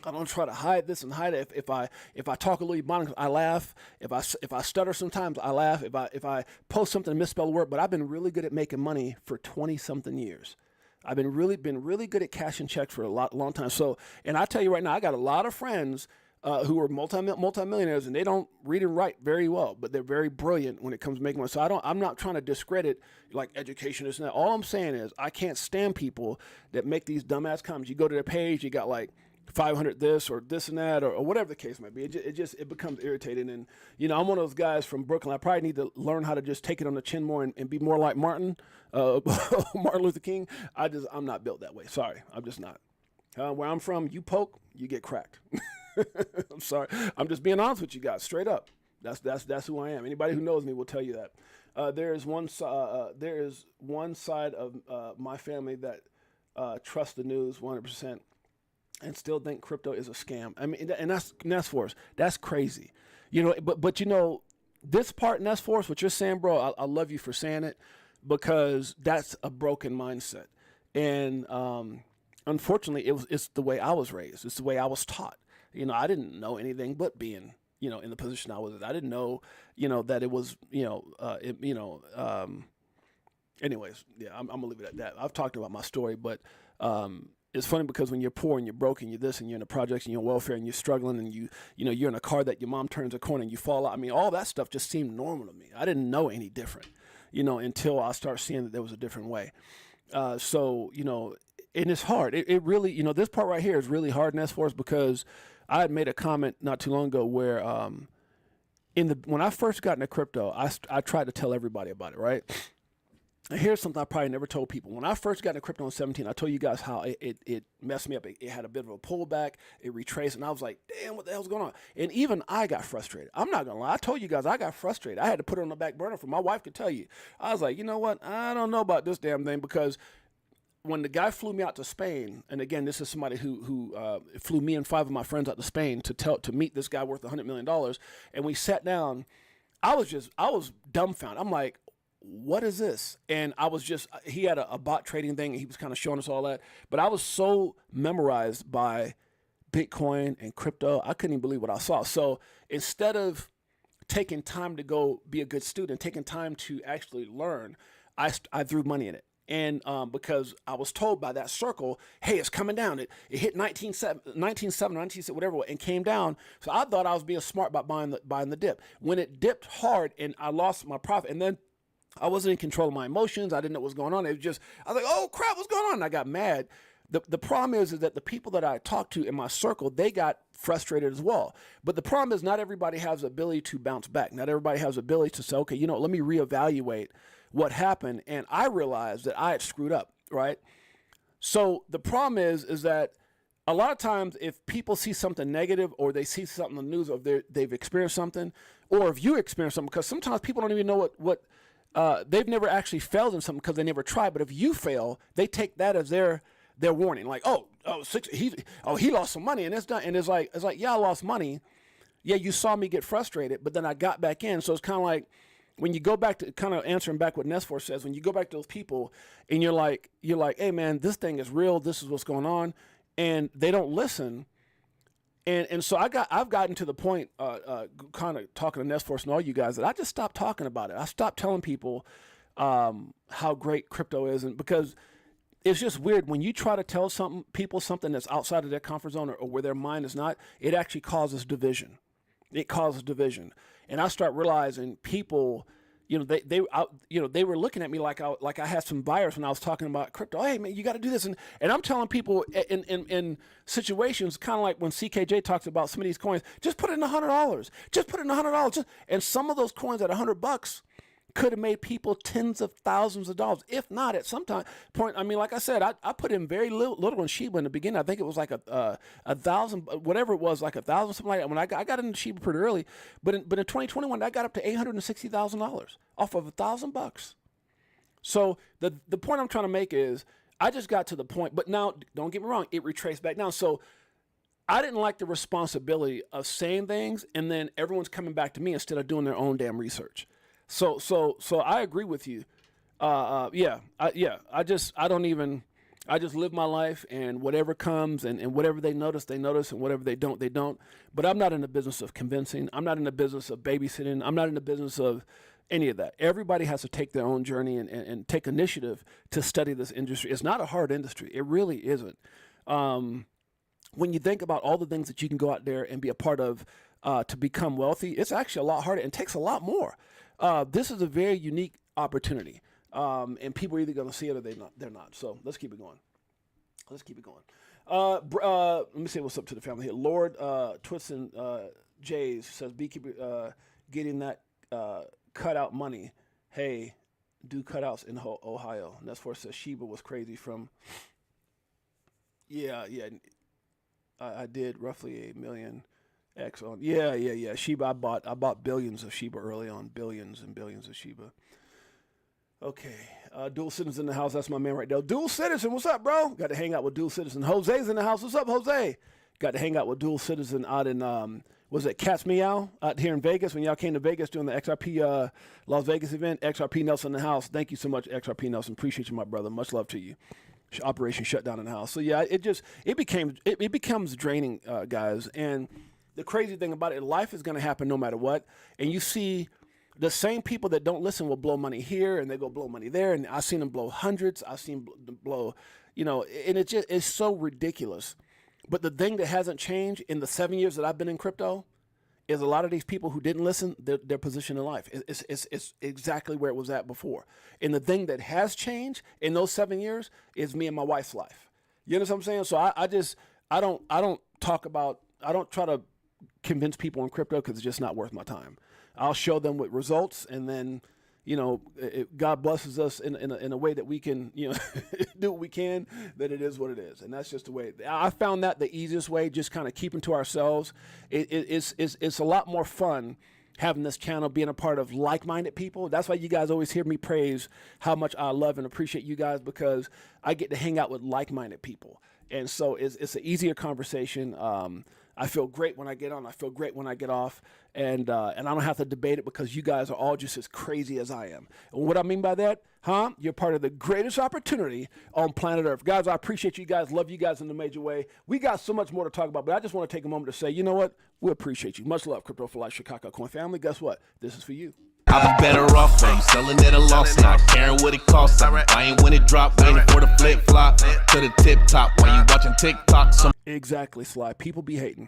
I don't try to hide this and hide it. If I talk a little ebonics, I laugh. If I stutter sometimes, I laugh. If I post something and misspell a word, but I've been really good at making money for 20-something years. I've been really good at cashing checks for a long time. So, and I tell you right now, I got a lot of friends who are multimillionaires, and they don't read and write very well, but they're very brilliant when it comes to making money. So I'm not trying to discredit like education and that. All I'm saying is I can't stand people that make these dumbass comments. You go to their page, you got like 500 this or this and that or whatever the case might be. It becomes irritating. And I'm one of those guys from Brooklyn. I probably need to learn how to just take it on the chin more and be more like Martin Luther King. I'm not built that way. Sorry, I'm just not. Where I'm from, you poke, you get cracked. I'm sorry. I'm just being honest with you guys, straight up. That's who I am. Anybody who knows me will tell you that. There is one side of my family that trusts the news 100%. And still think crypto is a scam. I mean, and that's for us. That's crazy, But this part, and that's for us. What you're saying, bro, I love you for saying it, because that's a broken mindset. And unfortunately, it's the way I was raised. It's the way I was taught. I didn't know anything but being, in the position I was in. I didn't know, that it was, anyways, yeah, I'm gonna leave it at that. I've talked about my story, but it's funny because when you're poor and you're broke and you're this and you're in the projects and you're on welfare and you're struggling and you're in a car that your mom turns a corner and you fall out. I mean, all that stuff just seemed normal to me. I didn't know any different, until I started seeing that there was a different way. And it's hard. It really, this part right here is really hard in S4 because I had made a comment not too long ago where when I first got into crypto, I tried to tell everybody about it, right? And here's something I probably never told people. When I first got into crypto in 2017, I told you guys how it messed me up. It had a bit of a pullback. It retraced, and I was like, damn, what the hell's going on? And even I got frustrated. I'm not going to lie. I told you guys I got frustrated. I had to put it on the back burner for my wife could tell you. I was like, you know what? I don't know about this damn thing, because when the guy flew me out to Spain, and again, this is somebody who flew me and 5 of my friends out to Spain to meet this guy worth $100 million, and we sat down I was dumbfounded. I'm like, what is this? And he had a bot trading thing, and he was kind of showing us all that. But I was so memorized by Bitcoin and crypto, I couldn't even believe what I saw. So instead of taking time to go be a good student, taking time to actually learn, I threw money in it. And because I was told by that circle, hey, it's coming down. It hit 19.7, 19.6, whatever, and came down. So I thought I was being smart by buying the dip. When it dipped hard and I lost my profit, and then I wasn't in control of my emotions. I didn't know what was going on. It was just, I was like, oh crap, what's going on? And I got mad. The problem is that the people that I talked to in my circle, they got frustrated as well. But the problem is not everybody has the ability to bounce back. Not everybody has the ability to say, okay, let me reevaluate what happened. And I realized that I had screwed up, right? So the problem is that a lot of times if people see something negative, or they see something in the news, or they've experienced something, or if you experience something, because sometimes people don't even know what they've never actually failed in something because they never tried. But if you fail, they take that as their warning, like, he lost some money and it's done. And it's like, yeah, I lost money. Yeah, you saw me get frustrated, but then I got back in. So it's kind of like when you go back to kind of answering back what Nesfor says, when you go back to those people and you're like, hey man, this thing is real. This is what's going on. And they don't listen. And so I've gotten to the point, kind of talking to Nesfor and all you guys, that I just stopped talking about it. I stopped telling people how great crypto is, and because it's just weird when you try to tell people something that's outside of their comfort zone, or where their mind is not. It actually causes division. It causes division, and I start realizing people, they were looking at me like I had some virus when I was talking about crypto. Hey man, you got to do this, and I'm telling people in situations kind of like when Six8Jay talks about some of these coins, just put it in $100, just put it in $100, and some of those coins at $100 could have made people tens of thousands of dollars, if not at some point. I mean, like I said, I put in very little in Shiba in the beginning. I think it was like a thousand, whatever it was, like 1,000, something like that. When I got into Shiba pretty early, but in 2021, I got up to $860,000 off of $1,000. So the point I'm trying to make is, I just got to the point, but now don't get me wrong, it retraced back down. So I didn't like the responsibility of saying things and then everyone's coming back to me instead of doing their own damn research. So I agree with you. I just live my life, and whatever comes and whatever they notice, and whatever they don't. But I'm not in the business of convincing. I'm not in the business of babysitting. I'm not in the business of any of that. Everybody has to take their own journey and take initiative to study this industry. It's not a hard industry. It really isn't. When you think about all the things that you can go out there and be a part of to become wealthy, it's actually a lot harder and takes a lot more. This is a very unique opportunity, and people are either going to see it or they're not. So let's keep it going. Let me say what's up to the family here. Lord Twitson Jays says, beekeeper getting that cutout money. Hey, do cutouts in Ohio. And that's where it says Shiba was crazy from. Yeah. I did roughly $1 million. X on. Yeah. Shiba, I bought billions of Shiba early on. Billions and billions of Shiba. Okay. Dual Citizen in the house. That's my man right there. Dual Citizen, what's up, bro? Got to hang out with Dual Citizen. Jose's in the house. What's up, Jose? Got to hang out with Dual Citizen out in, was it Cat's Meow out here in Vegas when y'all came to Vegas doing the XRP Las Vegas event? XRP Nelson in the house. Thank you so much, XRP Nelson. Appreciate you, my brother. Much love to you. Operation Shutdown in the house. So yeah, it becomes draining, guys. And the crazy thing about it, life is going to happen no matter what. And you see the same people that don't listen will blow money here and they go blow money there. And I've seen them blow hundreds. I've seen them blow, and it's so ridiculous. But the thing that hasn't changed in the 7 years that I've been in crypto is a lot of these people who didn't listen, their position in life. It's exactly where it was at before. And the thing that has changed in those 7 years is me and my wife's life. You know what I'm saying? So I don't try to convince people in crypto because it's just not worth my time. I'll show them with results, and then God blesses us in a way that we can do what we can, that it is what it is. And that's just the way. I found that the easiest way, just kind of keeping to ourselves. It's a lot more fun having this channel, being a part of like-minded people. That's why you guys always hear me praise how much I love and appreciate you guys, because I get to hang out with like-minded people. And so it's an easier conversation. I feel great when I get on. I feel great when I get off, and I don't have to debate it because you guys are all just as crazy as I am. And what I mean by that, you're part of the greatest opportunity on planet Earth. Guys, I appreciate you guys. Love you guys in a major way. We got so much more to talk about, but I just want to take a moment to say, you know what? We appreciate you. Much love, Crypto for Life Chicago Coin family. Guess what? This is for you. I'll be better off from selling at a loss, not caring what it costs. I'm buying when it drop, waiting for the flip flop to the tip top. While you watching TikTok, some Exactly, Sly. People be hating.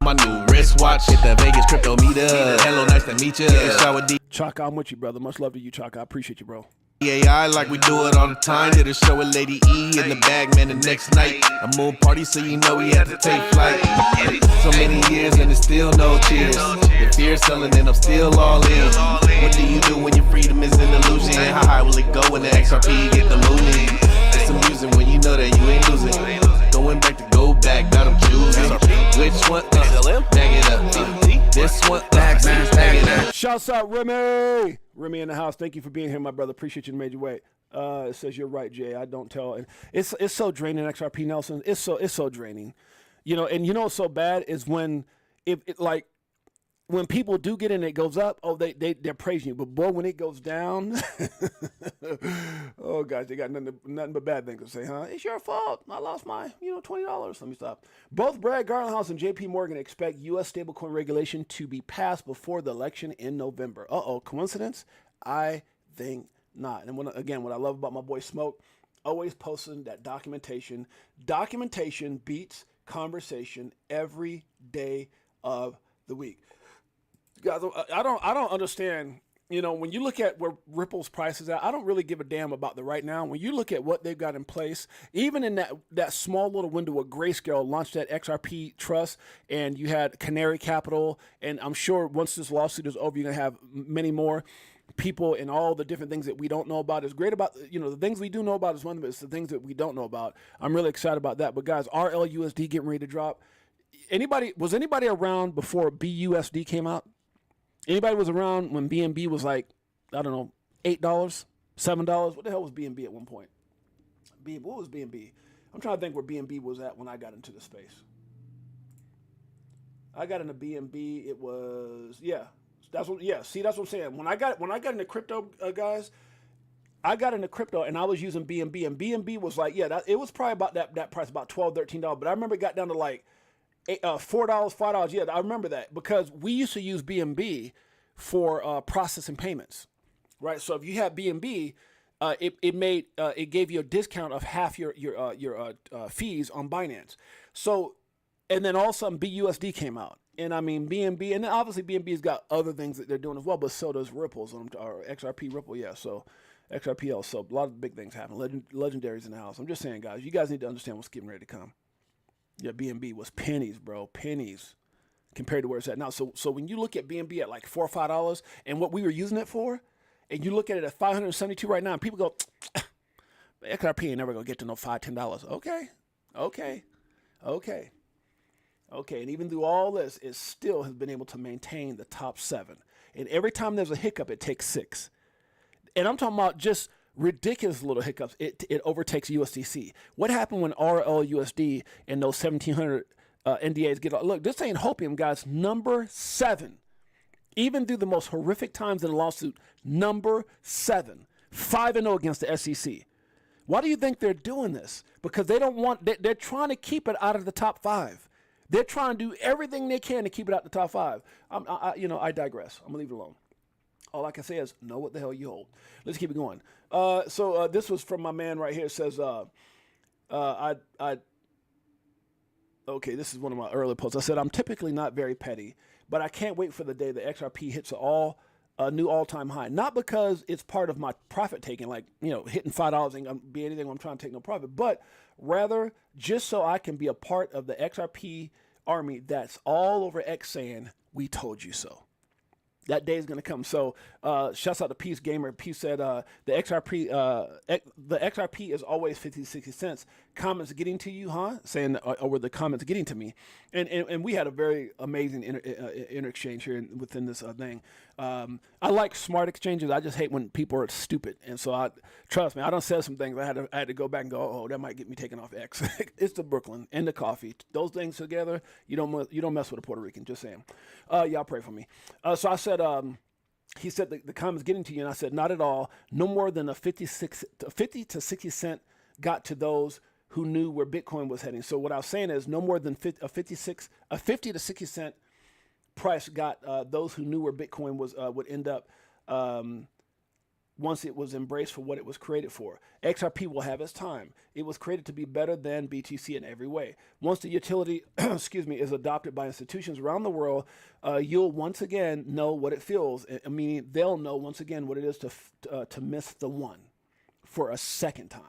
my new wristwatch, hit the Vegas crypto meter. Hello, nice to meet you. Shower D. Chaka, I'm with you, brother. Much love to you, Chaka. I appreciate you, bro. AI like we do it all the time. Did a show with Lady E in the bag, man, the next night. A moon party, so you know we had to take flight. So many years and it's still no tears. The fear selling and I'm still all in. What do you do when your freedom is an illusion? How high will it go when the XRP get the mooning? It's amusing when you know that you ain't losing. Going back to go back, got them choosing. Which one? Bag it up. This one? Bag it up. Shouts out, Remy. Remy in the house. Thank you for being here, my brother. Appreciate you in a major way. It says you're right, Jay. I don't tell. And it's so draining, XRP Nelson. It's so draining. You know, and you know what's so bad is when when people do get in, it goes up. Oh, they're praising you, but boy, when it goes down, oh gosh, they got nothing but bad things to say, huh? It's your fault. I lost my $20. Let me stop. Both Brad Garlinghouse and J.P. Morgan expect U.S. stablecoin regulation to be passed before the election in November. Coincidence? I think not. And what I love about my boy Smoke, always posting that documentation. Documentation beats conversation every day of the week. Guys, I don't understand. You know, when you look at where Ripple's price is at, I don't really give a damn about the right now. When you look at what they've got in place, even in that small little window where Grayscale launched that XRP trust, and you had Canary Capital, and I'm sure once this lawsuit is over, you're gonna have many more people and all the different things that we don't know about. It's great about, the things we do know about is one of them. It's the things that we don't know about. I'm really excited about that. But guys, RLUSD getting ready to drop. Was anybody around before BUSD came out? Anybody was around when BNB was like, I don't know, $8, $7? What the hell was BNB at one point? What was BNB? I'm trying to think where BNB was at when I got into the space. I got into BNB. It was that's what I'm saying. When I got into crypto, guys, I got into crypto and I was using BNB, and BNB was like, it was probably about that price, about $12, $13. But I remember it got down to like $4, $5. Yeah, I remember that because we used to use BNB for processing payments, right? So if you had BNB, it gave you a discount of half your fees on Binance. So, and then all of a sudden BUSD came out, and I mean BNB, and then obviously BNB's got other things that they're doing as well, but so does Ripple's or XRP Ripple, yeah. So XRPL, so a lot of big things happen. Legendaries in the house. I'm just saying, guys, you guys need to understand what's getting ready to come. Yeah, BNB was pennies, bro, pennies compared to where it's at now. So when you look at BNB at like $4 or $5 and what we were using it for, and you look at it at 572 right now, and people go, XRP ain't never gonna get to no $5, $10. Okay. And even through all this, it still has been able to maintain the top 7. And every time there's a hiccup, it takes 6. And I'm talking about just ridiculous little hiccups. It overtakes USDC. What happened when RLUSD and those 1,700 NDAs get? Look, this ain't hopium, guys. Number 7. Even through the most horrific times in the lawsuit, number 7. 5-0 against the SEC. Why do you think they're doing this? Because they don't want. They're trying to keep it out of the top 5. They're trying to do everything they can to keep it out the top 5. I digress. I'm gonna leave it alone. All I can say is know what the hell you hold. Let's keep it going. So this was from my man right here. It says, okay, this is one of my early posts. I said, I'm typically not very petty, but I can't wait for the day the XRP hits a new all-time high. Not because it's part of my profit taking, like, hitting $5 ain't gonna be anything when I'm trying to take no profit, but rather just so I can be a part of the XRP army that's all over X saying, we told you so. That day is going to come. So, shouts out to Peace Gamer. Peace said the XRP is always 50 to 60 cents. Comments getting to you, huh? Saying, or were the comments getting to me? And we had a very amazing inter-exchange here within this thing. I like smart exchanges. I just hate when people are stupid. And so, trust me, I done said some things. I had to go back and go, oh, that might get me taken off X. It's the Brooklyn and the coffee. Those things together, you don't mess with a Puerto Rican. Just saying. Y'all pray for me. So I said, he said the comments getting to you, and I said, not at all. No more than a 50 to 60 cent got to those who knew where Bitcoin was heading. So what I was saying is no more than a 50 to 60 cent price got those who knew where Bitcoin was would end up once it was embraced for what it was created for. XRP will have its time. It was created to be better than BTC in every way. Once the utility, is adopted by institutions around the world, you'll once again know what it feels. I mean, they'll know once again what it is to miss the one for a second time.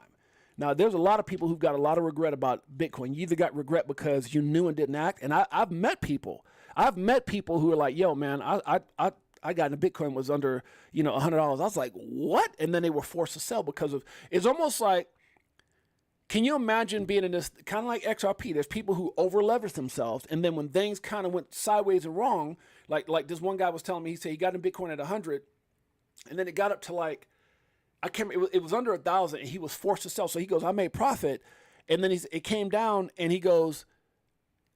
Now, there's a lot of people who've got a lot of regret about Bitcoin. You either got regret because you knew and didn't act, and I've met people. Who are like, yo, man, I got into Bitcoin was under, $100. I was like, what? And then they were forced to sell because of, it's almost like, can you imagine being in this, kind of like XRP, there's people who over leverage themselves. And then when things kind of went sideways and wrong, like this one guy was telling me, he said he got in Bitcoin at 100 and then it got up to like, I can't remember, it was under 1,000 and he was forced to sell. So he goes, I made profit. And then it came down and he goes,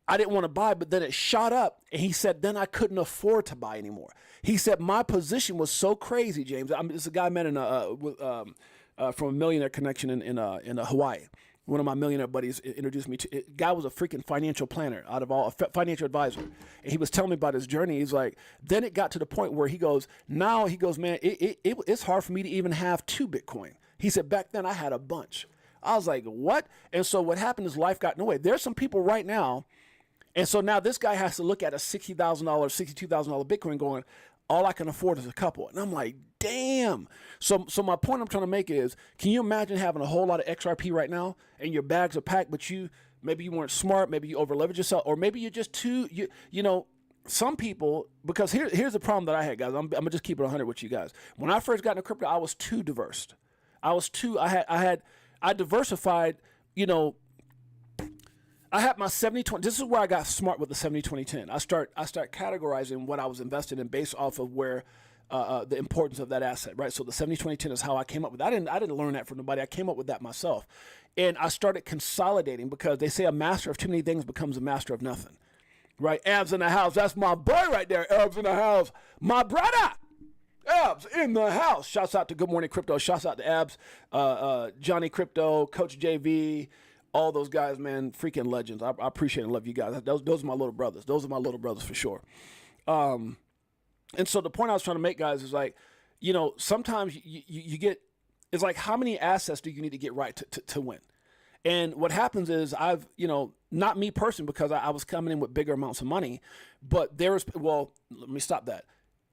I didn't want to buy, but then it shot up. And he said, then I couldn't afford to buy anymore. He said, my position was so crazy, James. It's a guy I met from a millionaire connection in Hawaii. One of my millionaire buddies introduced me to it. Guy was a freaking financial planner out of all, a financial advisor. And he was telling me about his journey. He's like, then it got to the point where he goes, man, it's hard for me to even have 2 Bitcoin. He said, back then I had a bunch. I was like, what? And so what happened is life got in the way. There's some people right now. And so now this guy has to look at a $60,000, $62,000 Bitcoin going, all I can afford is a couple. And I'm like, damn. So my point I'm trying to make is, can you imagine having a whole lot of XRP right now and your bags are packed, but maybe you weren't smart, maybe you over leveraged yourself, or maybe you're just too, some people, because here's the problem that I had, guys. I'm gonna just keep it 100 with you guys. When I first got into crypto, I was too diverse. I diversified, I had my 70-20. This is where I got smart with the 70-20-10. I start categorizing what I was invested in based off of where the importance of that asset, right? So the 70-20-10 is how I came up with that. I didn't learn that from nobody. I came up with that myself. And I started consolidating because they say a master of too many things becomes a master of nothing, right? Abs in the house. That's my boy right there. Abs in the house. My brother. Abs in the house. Shouts out to Good Morning Crypto. Shouts out to Abs, Johnny Crypto, Coach JV, all those guys, man, freaking legends. I appreciate and love you guys. Those are my little brothers. Those are my little brothers for sure. And so the point I was trying to make, guys, is like, sometimes you get, it's like, how many assets do you need to get right to win? And what happens is not me personally, because I was coming in with bigger amounts of money, but let me stop that.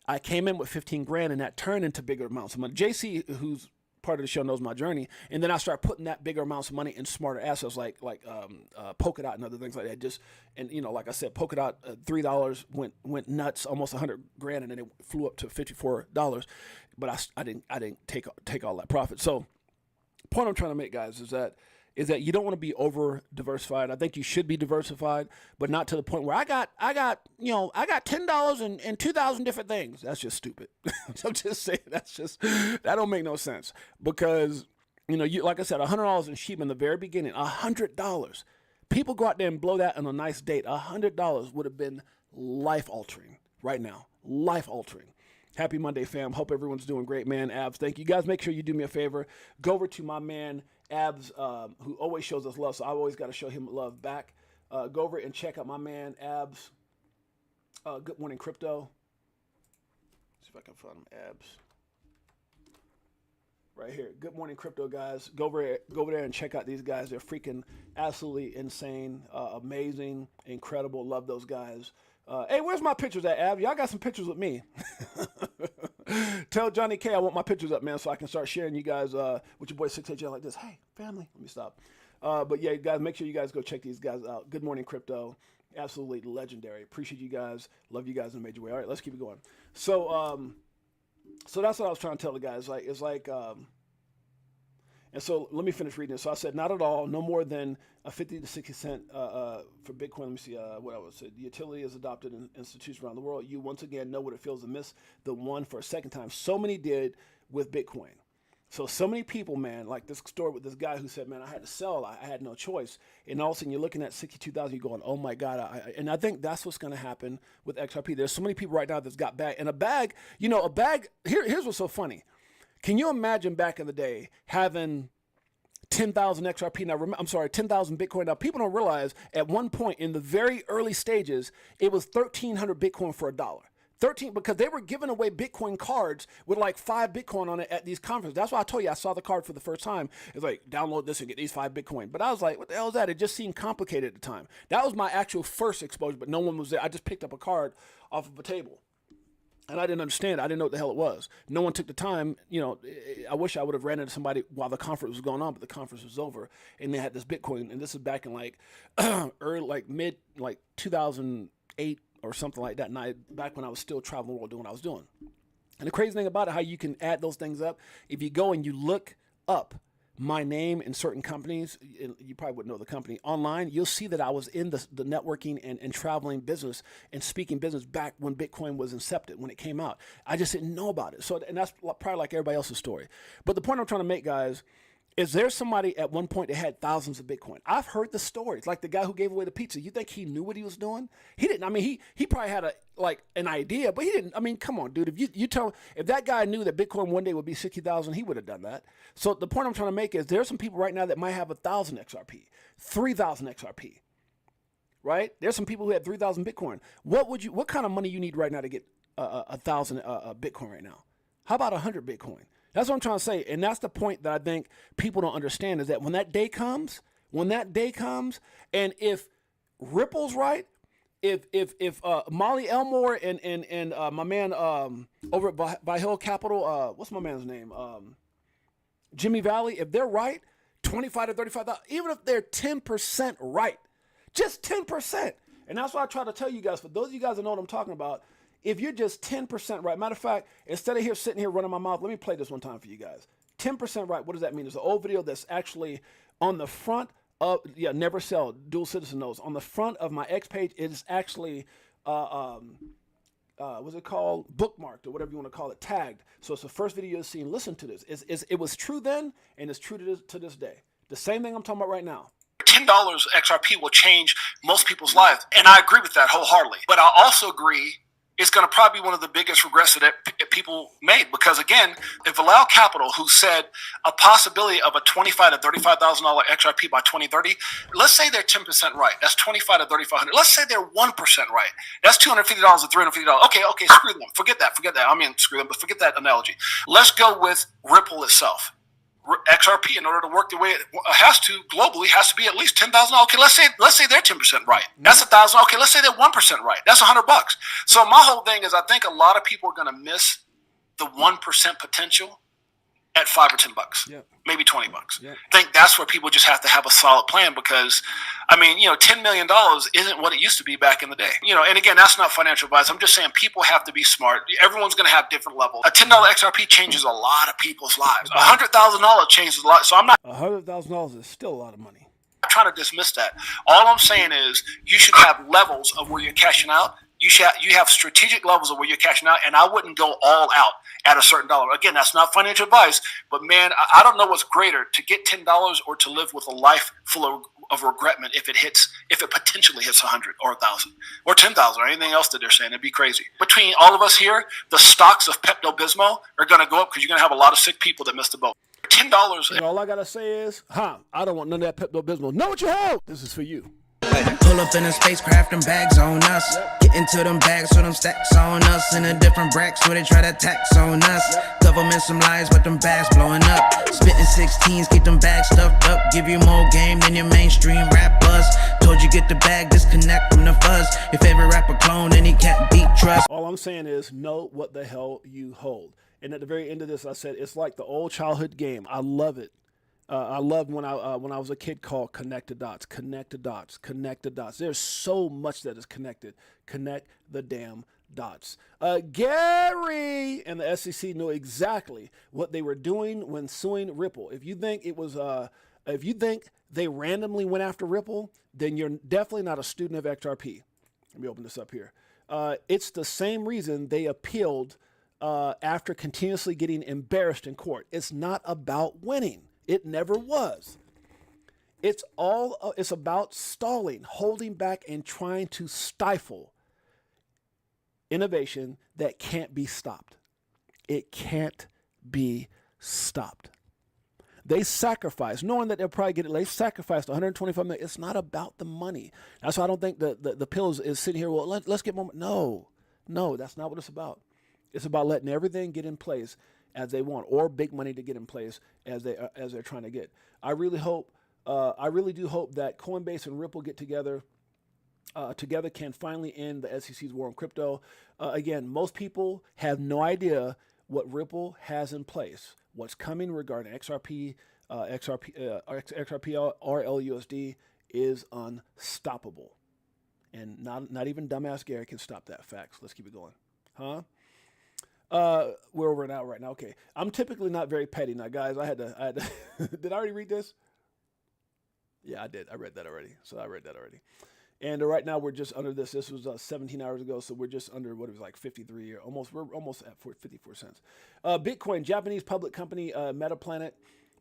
I came in with 15 grand and that turned into bigger amounts of money. JC, who's part of the show, knows my journey. And then I start putting that bigger amounts of money in smarter assets like Polkadot and other things like that. Like I said, Polkadot, $3 went nuts, almost 100 grand, and then it flew up to $54. But I didn't take all that profit. So the point I'm trying to make, guys, is that you don't want to be over diversified. I think you should be diversified, but not to the point where I got $10 and 2,000 different things. That's just stupid. I'm just saying that don't make no sense, because like I said, $100 in sheep in the very beginning, $100. People go out there and blow that on a nice date. $100 would have been life altering right now. Life altering. Happy Monday, fam. Hope everyone's doing great, man. Abs, thank you. Guys, make sure you do me a favor. Go over to my man, Abs, who always shows us love, so I've always got to show him love back. Go over and check out my man, Abs. Good Morning Crypto. See if I can find him, Abs. Right here. Good Morning Crypto, guys. Go over there and check out these guys. They're freaking absolutely insane, amazing, incredible. Love those guys. Hey, where's my pictures at, Ab? Y'all got some pictures with me. Tell Johnny K I want my pictures up, man, so I can start sharing you guys with your boy Six8Jay like this. Hey, family. Let me stop. But yeah, guys, make sure you guys go check these guys out. Good Morning Crypto. Absolutely legendary. Appreciate you guys. Love you guys in a major way. All right, let's keep it going. So, so that's what I was trying to tell the guys. And so let me finish reading this. So I said, not at all, no more than a 50 to 60 cent for Bitcoin. Let me see what I would say. The utility is adopted in institutions around the world. You once again know what it feels to miss the one for a second time. So many did with Bitcoin. So many people, man, like this story with this guy who said, man, I had to sell. I had no choice. And all of a sudden you're looking at 62,000, you're going, oh my God. And I think that's what's going to happen with XRP. There's so many people right now that's got bag. And a bag, here's what's so funny. Can you imagine back in the day having 10,000 XRP? Now, 10,000 Bitcoin. Now, people don't realize at one point in the very early stages, it was 1,300 Bitcoin for $1. 13, because they were giving away Bitcoin cards with like 5 Bitcoin on it at these conferences. That's why I told you I saw the card for the first time. It's like, download this and get these 5 Bitcoin. But I was like, what the hell is that? It just seemed complicated at the time. That was my actual first exposure, but no one was there. I just picked up a card off of a table. And I didn't understand. I didn't know what the hell it was. No one took the time. I wish I would have ran into somebody while the conference was going on, but the conference was over, and they had this Bitcoin. And this is back in like mid 2008 or something like that. And back when I was still traveling the world doing what I was doing. And the crazy thing about it, how you can add those things up, if you go and you look up my name in certain companies, you probably wouldn't know the company, online, you'll see that I was in the networking and traveling business and speaking business back when Bitcoin was incepted, when it came out. I just didn't know about it. And that's probably like everybody else's story. But the point I'm trying to make, guys, is there somebody at one point that had thousands of Bitcoin? I've heard the stories, like the guy who gave away the pizza. You think he knew what he was doing? He didn't. I mean, he probably had an idea, but he didn't. I mean, come on, dude. If that guy knew that Bitcoin one day would be 60,000, he would have done that. So the point I'm trying to make is there's some people right now that might have 1,000 XRP, 3,000 XRP, right? There's some people who had 3,000 Bitcoin. What kind of money you need right now to get 1,000 Bitcoin right now? How about 100 Bitcoin? That's what I'm trying to say. And that's the point that I think people don't understand, is that when that day comes, and if Ripple's right, if Molly Elmore and my man over at VTHO Capital, what's my man's name? Jimmy Valley, if they're right, 25 to 35,000, even if they're 10% right, just 10%. And that's why I try to tell you guys, for those of you guys that know what I'm talking about, if you're just 10% right, matter of fact, instead of sitting here running my mouth, let me play this one time for you guys. 10% right, what does that mean? There's an old video that's actually on the front of, never sell, dual citizen knows. On the front of my X page, it is actually, what's it called? Bookmarked, or whatever you want to call it, tagged. So it's the first video you've seen. Listen to this. It was true then, and it's true to this day. The same thing I'm talking about right now. $10 XRP will change most people's lives. And I agree with that wholeheartedly. But I also agree it's going to probably be one of the biggest regrets that people made, because again, if Allow Capital, who said a possibility of a $25,000 to $35,000 XRP by 2030, let's say they're 10% right. That's $2,500 to $3,500. Let's say they're 1% right. That's $250 to $350. Okay, screw them. Forget that. I mean, screw them, but forget that analogy. Let's go with Ripple itself. XRP, in order to work the way it has to globally, has to be at least $10,000. Okay, let's say they're 10% right. That's $1,000. Okay, let's say they're 1% right. That's $100. So my whole thing is, I think a lot of people are going to miss the 1% potential at $5 or $10, maybe $20. I think that's where people just have to have a solid plan, because, I mean, $10 million isn't what it used to be back in the day. And again, that's not financial advice. I'm just saying people have to be smart. Everyone's going to have different levels. A $10 XRP changes a lot of people's lives. $100,000 changes a lot. So I'm not. $100,000 is still a lot of money. I'm trying to dismiss that. All I'm saying is you should have levels of where you're cashing out. You have strategic levels of where you're cashing out, and I wouldn't go all out at a certain dollar. Again, that's not financial advice, but man, I don't know what's greater, to get $10 or to live with a life full of regretment if it potentially hits 100 or 1,000 or 10,000 or anything else that they're saying. It'd be crazy. Between all of us here, the stocks of Pepto-Bismol are going to go up because you're going to have a lot of sick people that missed the boat. $10. And all I got to say is, I don't want none of that Pepto-Bismol. Know what you hold. This is for you. Pull up in a spacecraft and bags on us. Get into them bags with them stacks on us. In a different bracks where they try to tax on us. Government some lies, but them bags blowing up. Spitting 16s, keep them bags stuffed up. Give you more game than your mainstream rappers. Told you get the bag, disconnect from the fuzz. Your favorite rapper clone and he can't beat trust. All I'm saying is know what the hell you hold. And at the very end of this, I said, it's like the old childhood game. I love it. I loved when I was a kid called connect the dots, connect the dots, connect the dots. There's so much that is connected. Connect the damn dots. Gary and the SEC knew exactly what they were doing when suing Ripple. If you think they randomly went after Ripple, then you're definitely not a student of XRP. Let me open this up here. It's the same reason they appealed after continuously getting embarrassed in court. It's not about winning. It never was. It's about stalling, holding back, and trying to stifle innovation that can't be stopped. It can't be stopped. They sacrificed, knowing that they'll probably get it. They sacrificed 125 million. It's not about the money. That's why I don't think the pill is sitting here. Well, let's get more. No, that's not what it's about. It's about letting everything get in place as they want, or big money to get in place as they're trying to get. I really do hope that Coinbase and Ripple get together. Together can finally end the SEC's war on crypto. Again, most people have no idea what Ripple has in place, what's coming regarding XRP, XRP or LUSD is unstoppable. And not even dumbass Gary can stop that. Facts. Let's keep it going. We're over an hour right now. Okay. I'm typically not very petty. Now, guys, I had to did I already read this? Yeah, I did. I read that already. And right now we're just under this. This was 17 hours ago, so we're just under what it was like 53 or almost. We're almost at 54 cents. Bitcoin, Japanese public company Metaplanet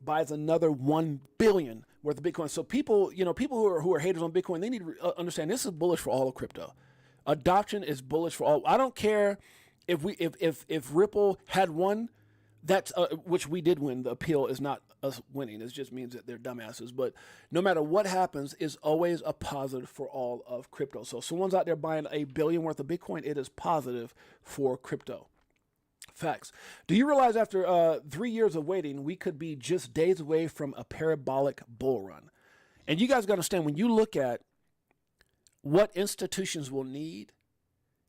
buys another 1 billion worth of Bitcoin. So people who are haters on Bitcoin, they need to understand this is bullish for all of crypto. Adoption is bullish for all. I don't care if Ripple had won. That's which we did win. The appeal is not us winning. It just means that they're dumbasses. But no matter what happens, is always a positive for all of crypto. So if someone's out there buying $1 billion worth of Bitcoin, it is positive for crypto. Facts. Do you realize after 3 years of waiting, we could be just days away from a parabolic bull run? And you guys got to understand, when you look at what institutions will need,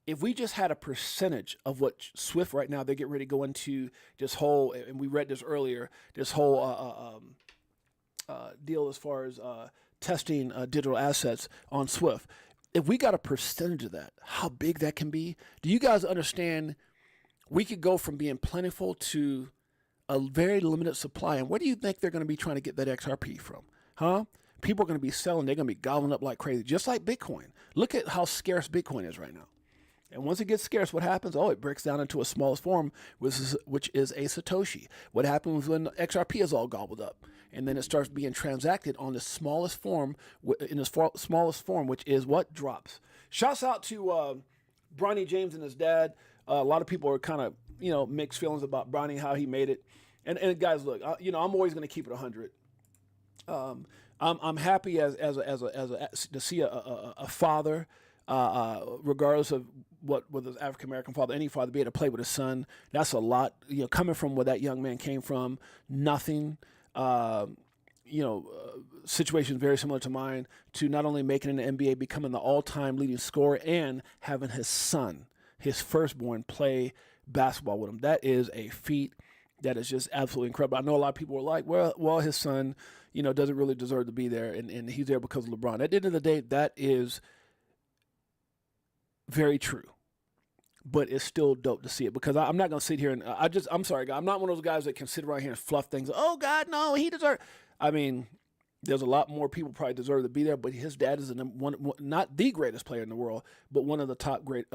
if we just had a percentage of what Swift right now, they get ready to go into this whole, and we read this earlier, this whole deal as far as testing digital assets on Swift. If we got a percentage of that, how big that can be? Do you guys understand we could go from being plentiful to a very limited supply? And where do you think they're going to be trying to get that XRP from? People are going to be selling. They're going to be gobbling up like crazy, just like Bitcoin. Look at how scarce Bitcoin is right now. And once it gets scarce, what happens? Oh, it breaks down into a smallest form, which is a Satoshi. What happens when XRP is all gobbled up? And then it starts being transacted on the smallest form, which is what drops. Shouts out to Bronny James and his dad. A lot of people are kind of, mixed feelings about Bronny, how he made it. And guys, look, I'm always going to keep it 100. I'm happy to see a father, regardless of what his African American father, any father, be able to play with his son. That's a lot. Coming from where that young man came from, nothing. Situation very similar to mine, to not only making it in the NBA, becoming the all-time leading scorer, and having his son, his firstborn, play basketball with him. That is a feat that is just absolutely incredible. I know a lot of people are like, well, his son, doesn't really deserve to be there, and he's there because of LeBron. At the end of the day, that is very true, but it's still dope to see it, because I'm not going to sit here and I'm sorry, guys, I'm not one of those guys that can sit around here and fluff things. Oh God, no, he deserves. I mean, there's a lot more people probably deserve to be there, but his dad is one, not the greatest player in the world, but one of the top great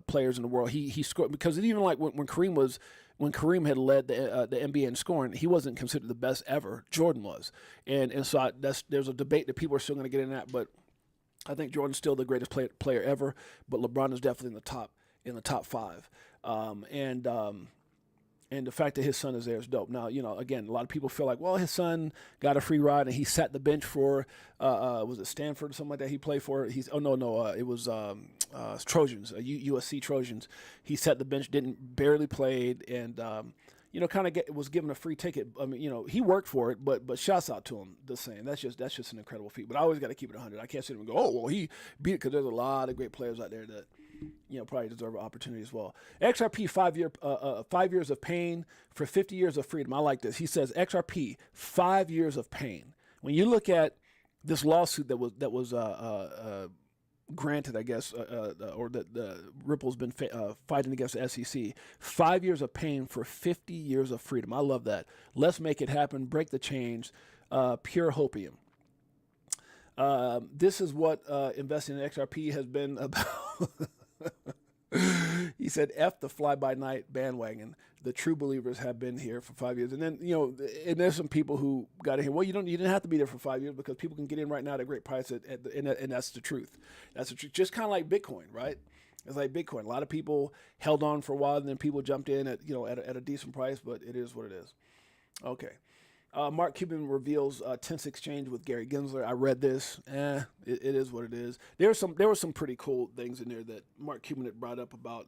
players in the world. He scored, because even like when Kareem had led the NBA in scoring, he wasn't considered the best ever. Jordan was, and so there's a debate that people are still going to get in that, but I think Jordan's still the greatest player ever, but LeBron is definitely in the top five. And the fact that his son is there is dope. Now, again, a lot of people feel like, well, his son got a free ride and he sat the bench for, was it Stanford or something like that he played for? It was Trojans, USC Trojans. He sat the bench, barely played, and was given a free ticket. I mean, he worked for it, but shouts out to him the same. That's just an incredible feat. But I always got to keep it 100. I can't sit there and go, oh, well, he beat it, because there's a lot of great players out there probably deserve an opportunity as well. XRP 5 years of pain for 50 years of freedom. I like this. He says XRP 5 years of pain. When you look at this lawsuit that was granted, I guess, or that Ripple's been fighting against the SEC. 5 years of pain for 50 years of freedom. I love that. Let's make it happen. Break the chains. Pure hopium. This is what investing in XRP has been about. He said, F the fly-by-night bandwagon. The true believers have been here for 5 years. And then, and there's some people who got in here. Well, you didn't have to be there for 5 years because people can get in right now at a great price, and that's the truth. That's the truth. Just kind of like Bitcoin, right? It's like Bitcoin. A lot of people held on for a while, and then people jumped in at a decent price, but it is what it is. Okay. Mark Cuban reveals 10th exchange with Gary Gensler. I read this. It is what it is. There were some pretty cool things in there that Mark Cuban had brought up about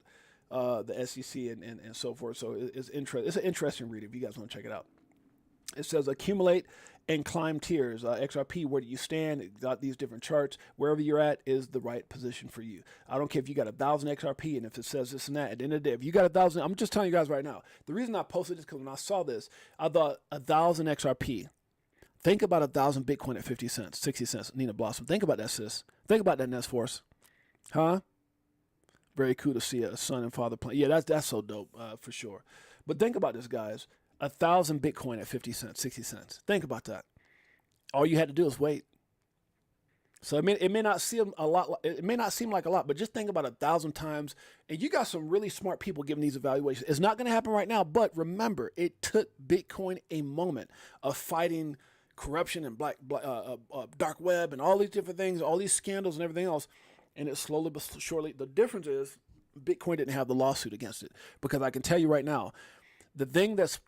the SEC and so forth. So it's an interesting read if you guys want to check it out. It says accumulate and climb tiers. XRP, where do you stand? It got these different charts. Wherever you're at is the right position for you. I don't care if you got 1,000 XRP and if it says this and that. At the end of the day, if you got 1,000, I'm just telling you guys right now. The reason I posted this because when I saw this, I thought 1,000 XRP. Think about 1,000 Bitcoin at 50 cents, 60 cents. Nina Blossom. Think about that, sis. Think about that, Nest Force. Huh? Very cool to see a son and father play. Yeah, that's so dope for sure. But think about this, guys. 1,000 Bitcoin at 50 cents, 60 cents. Think about that. All you had to do is wait. So it may not seem a lot. It may not seem like a lot, but just think about 1,000 times. And you got some really smart people giving these evaluations. It's not going to happen right now, but remember, it took Bitcoin a moment of fighting corruption and dark web and all these different things, all these scandals and everything else. And it slowly but surely. The difference is Bitcoin didn't have the lawsuit against it, because I can tell you right now, the thing that's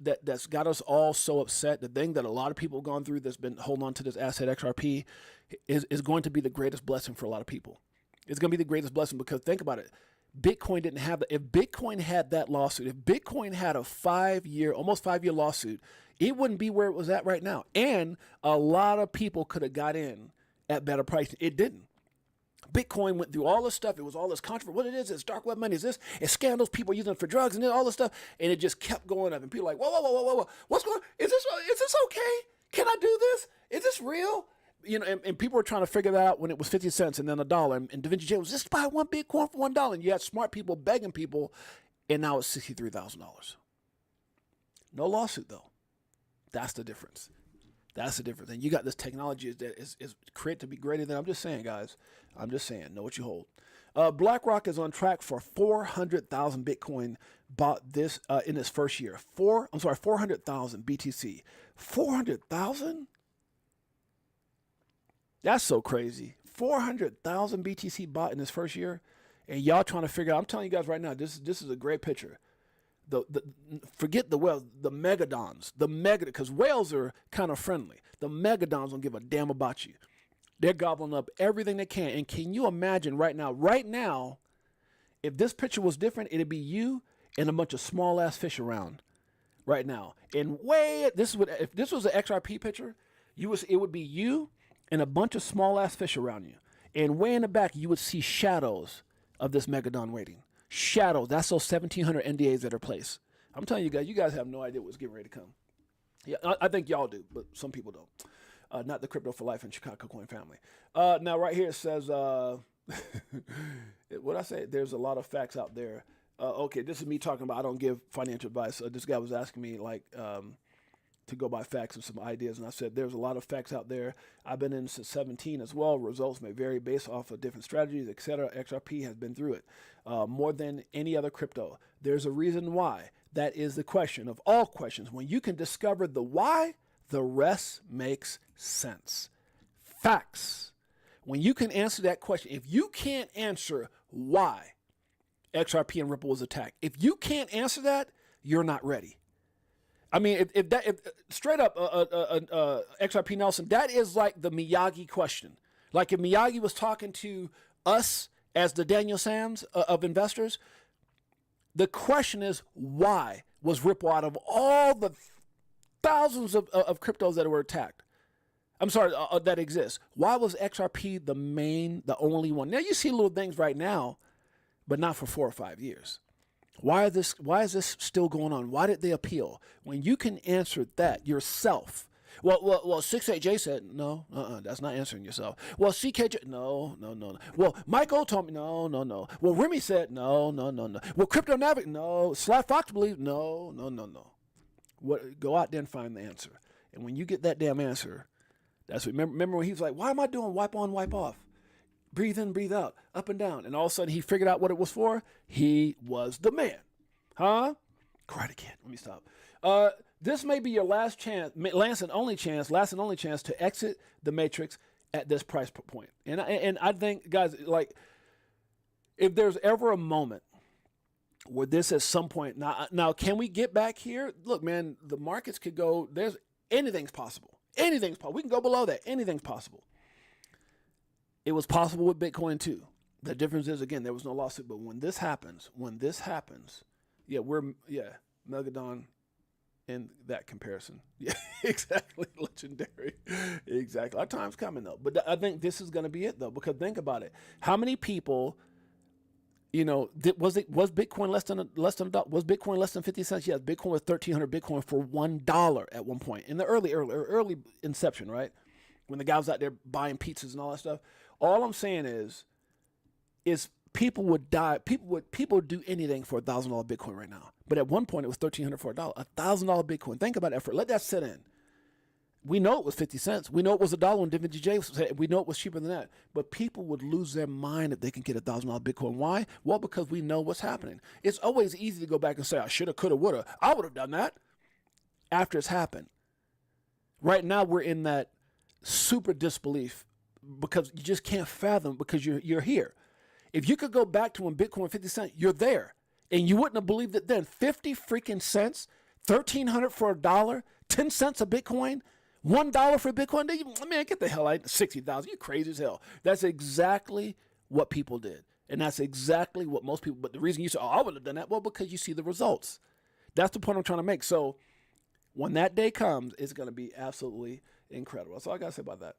got us all so upset, the thing that a lot of people have gone through that's been holding on to this asset XRP is going to be the greatest blessing for a lot of people. It's going to be the greatest blessing because think about it. Bitcoin didn't have that. If Bitcoin had that lawsuit, if Bitcoin had a almost 5 year lawsuit, it wouldn't be where it was at right now. And a lot of people could have got in at better price. It didn't. Bitcoin went through all this stuff. It was all this controversy. What it is, it's dark web money. Is this? It's scandals. People using it for drugs and then all this stuff. And it just kept going up. And people are like, whoa. What's going on? Is this okay? Can I do this? Is this real? And people were trying to figure that out when it was 50 cents and then $1. And Da Vinci J was just buy one Bitcoin for $1. And you had smart people begging people. And now it's $63,000. No lawsuit, though. That's the difference. That's the difference. And you got this technology that is created to be greater than. I'm just saying, guys. I'm just saying. Know what you hold. BlackRock is on track for 400,000 Bitcoin bought this in its first year. 400,000 BTC. 400,000? That's so crazy. 400,000 BTC bought in this first year, and y'all trying to figure out. I'm telling you guys right now, this is a great picture. Forget the whales, the megadons, because whales are kind of friendly. The megadons don't give a damn about you. They're gobbling up everything they can. And can you imagine right now, if this picture was different, it'd be you and a bunch of small ass fish around right now. And if this was an XRP picture, it would be you and a bunch of small ass fish around you. And way in the back, you would see shadows of this megadon waiting. Shadows. That's those 1,700 NDAs that are placed. I'm telling you guys have no idea what's getting ready to come. Yeah, I think y'all do, but some people don't. Not the Crypto for Life and Chicago Coin family. Now, right here it says, what I say? There's a lot of facts out there. Okay, this is me talking about I don't give financial advice. This guy was asking me to go by facts and some ideas, and I said there's a lot of facts out there. I've been in since 17 as well. Results may vary based off of different strategies, etc. XRP has been through it more than any other crypto. There's a reason why. That is the question of all questions. When you can discover the why, the rest makes sense. Facts. When you can answer that question, if you can't answer why XRP and Ripple was attacked, if you can't answer that, you're not ready. I mean, if straight up, XRP Nelson, that is like the Miyagi question. Like if Miyagi was talking to us as the Daniel Sams of investors, the question is, why was Ripple out of all the thousands of cryptos that were attacked? I'm sorry, that exist. Why was XRP the only one? Now you see little things right now, but not for 4 or 5 years. Why is this still going on? Why did they appeal? When you can answer that yourself. Well, Six8Jay said, no, that's not answering yourself. Well, CKJ, no. Well, Michael told me, no. Well, Remy said, no. Well, Crypto Navigator, no. Sly Fox believed, no. Go out there and find the answer. And when you get that damn answer, that's what, remember when he was like, why am I doing wipe on, wipe off? Breathe in, breathe out, up and down. And all of a sudden he figured out what it was for. He was the man. Huh? Karate Kid. Let me stop. This may be your last and only chance to exit the matrix at this price point. And I think, guys, like, if there's ever a moment where this at some point, now can we get back here? Look, man, the markets could go, anything's possible. Anything's possible. We can go below that. Anything's possible. It was possible with Bitcoin too. The difference is, again, there was no lawsuit. But when this happens, Megadon in that comparison. Yeah, exactly. Legendary. Exactly. Our time's coming though. But I think this is going to be it though, because think about it. How many people, was Bitcoin less than was Bitcoin less than 50 cents? Yes, Bitcoin was 1,300 Bitcoin for $1 at one point in the early inception, right? When the guy was out there buying pizzas and all that stuff. All I'm saying is people would die. People would do anything for $1,000 Bitcoin right now. But at one point it was $1,300 for $1. $1,000 Bitcoin. Think about that. Let that sit in. We know it was 50 cents. We know it was $1 when VTHO said. We know it was cheaper than that. But people would lose their mind if they can get $1,000 Bitcoin. Why? Well, because we know what's happening. It's always easy to go back and say, I shoulda, coulda, woulda. I would have done that after it's happened. Right now we're in that super disbelief because you just can't fathom, because you're here. If you could go back to when Bitcoin was 50 cents, you're there. And you wouldn't have believed it then. 50 freaking cents, 1,300 for $1, 10 cents a Bitcoin, $1 for Bitcoin. Man, get the hell out. 60,000. You crazy as hell. That's exactly what people did. And that's exactly what most people, but the reason you say, I would have done that, well, because you see the results. That's the point I'm trying to make. So when that day comes, it's going to be absolutely incredible. That's all I got to say about that.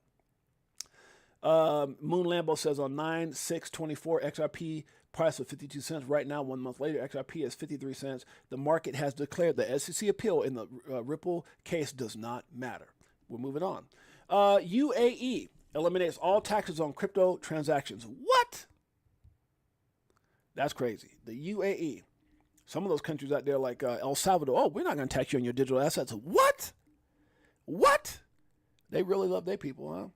Moon Lambo says on 9/6/24, XRP price of 52 cents. Right now, 1 month later, XRP is 53 cents. The market has declared the SEC appeal in the Ripple case does not matter. We're moving on. UAE eliminates all taxes on crypto transactions. What? That's crazy. The UAE. Some of those countries out there like El Salvador, oh, we're not going to tax you on your digital assets. What? They really love their people, huh?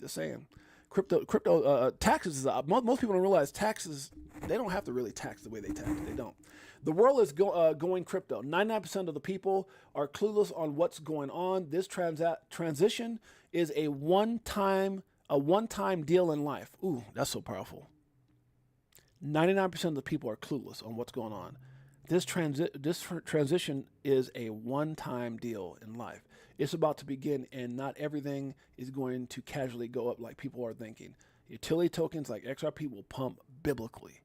Just saying. Crypto taxes, most people don't realize taxes, they don't have to really tax the way they tax. They don't. The world is going crypto. 99% of the people are clueless on what's going on. This transition is a one-time deal in life. Ooh, that's so powerful. 99% of the people are clueless on what's going on. This transition is a one-time deal in life. It's about to begin, and not everything is going to casually go up like people are thinking. Utility tokens like XRP will pump biblically.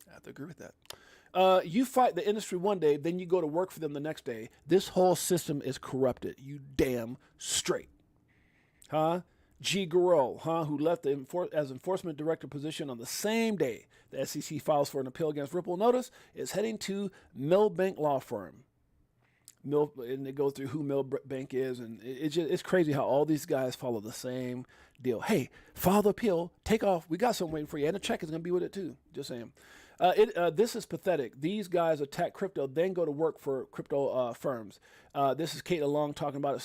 I have to agree with that. You fight the industry one day, then you go to work for them the next day. This whole system is corrupted. You damn straight. Huh? G. Garreau, who left as enforcement director position on the same day the SEC files for an appeal against Ripple, notice, is heading to Milbank Law Firm. And it goes through who Milbank is, and it's crazy how all these guys follow the same deal. Hey, file the appeal, take off. We got something waiting for you, and the check is going to be with it too. Just saying. This is pathetic. These guys attack crypto, then go to work for crypto firms. This is Kate Long talking about it.